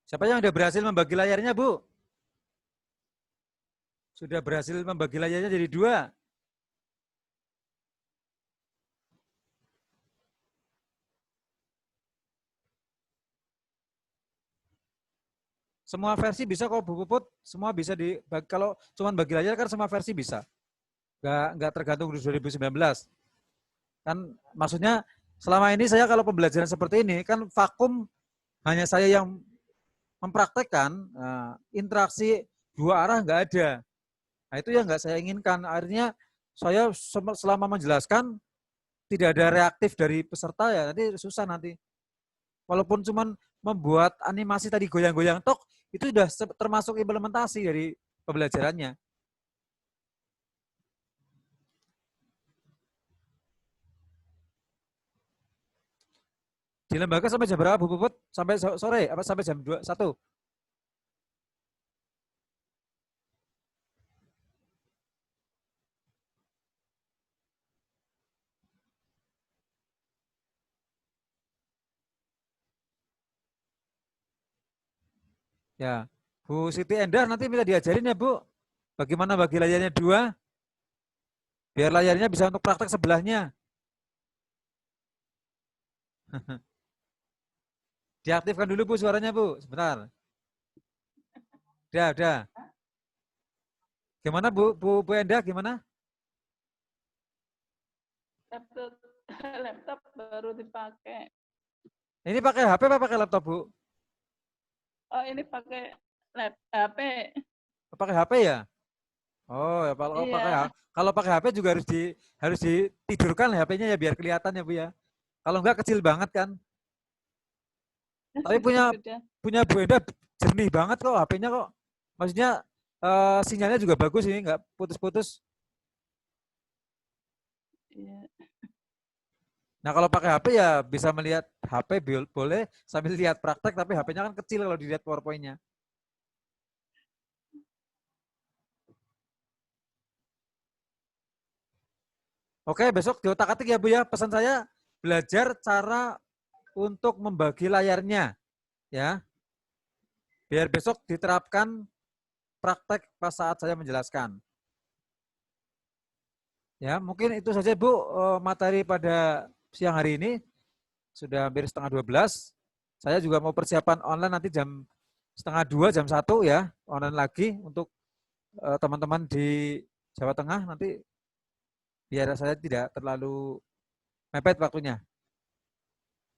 Siapa yang sudah berhasil membagi layarnya, Bu? Sudah berhasil membagi layarnya jadi 2. Semua versi bisa kok, Bu Puput. Semua bisa kalau cuma bagi layar kan semua versi bisa. Nggak tergantung di 2019. Kan maksudnya selama ini saya kalau pembelajaran seperti ini kan vakum hanya saya yang mempraktekkan, interaksi 2 arah nggak ada. Nah itu yang nggak saya inginkan. Akhirnya saya selama menjelaskan tidak ada reaktif dari peserta ya nanti susah nanti. Walaupun cuman membuat animasi tadi goyang-goyang tok itu sudah termasuk implementasi dari pembelajarannya. Di lembaga sampai jam berapa Bu Puput? Sampai sore apa sampai jam 1? Ya, Bu Siti Endah nanti minta diajarin ya Bu, bagaimana bagi layarnya 2, biar layarnya bisa untuk praktek sebelahnya. Diaktifkan dulu Bu suaranya Bu, sebentar. Udah. Gimana Bu Endah, gimana? Laptop baru dipakai. Ini pakai HP apa pakai laptop Bu? Oh ini pakai HP. Pakai HP ya? Oh, ya kalau pakai HP juga harus ditidurkan HP-nya ya biar kelihatan ya Bu ya. Kalau enggak kecil banget kan. Tapi punya Bu Enda jernih banget kok HP-nya kok. Maksudnya sinyalnya juga bagus ini, enggak putus-putus. Iya. Nah kalau pakai HP ya bisa melihat HP boleh sambil lihat praktek, tapi HP-nya kan kecil kalau dilihat PowerPoint-nya. Oke, besok diotak-atik ya Bu ya. Pesan saya belajar cara untuk membagi layarnya ya. Biar besok diterapkan praktek pas saat saya menjelaskan. Ya, mungkin itu saja Bu materi pada siang hari ini. Sudah hampir setengah 12. Saya juga mau persiapan online nanti jam setengah 2, jam 1 ya. Online lagi untuk teman-teman di Jawa Tengah nanti biar saya tidak terlalu mepet waktunya.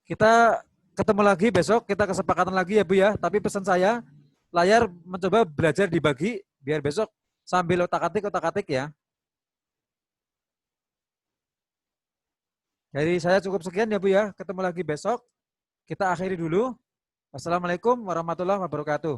Kita ketemu lagi besok, kita kesepakatan lagi ya Bu ya. Tapi pesan saya, layar mencoba belajar dibagi, biar besok sambil otak-atik ya. Dari saya cukup sekian ya Bu ya. Ketemu lagi besok. Kita akhiri dulu. Wassalamualaikum warahmatullahi wabarakatuh.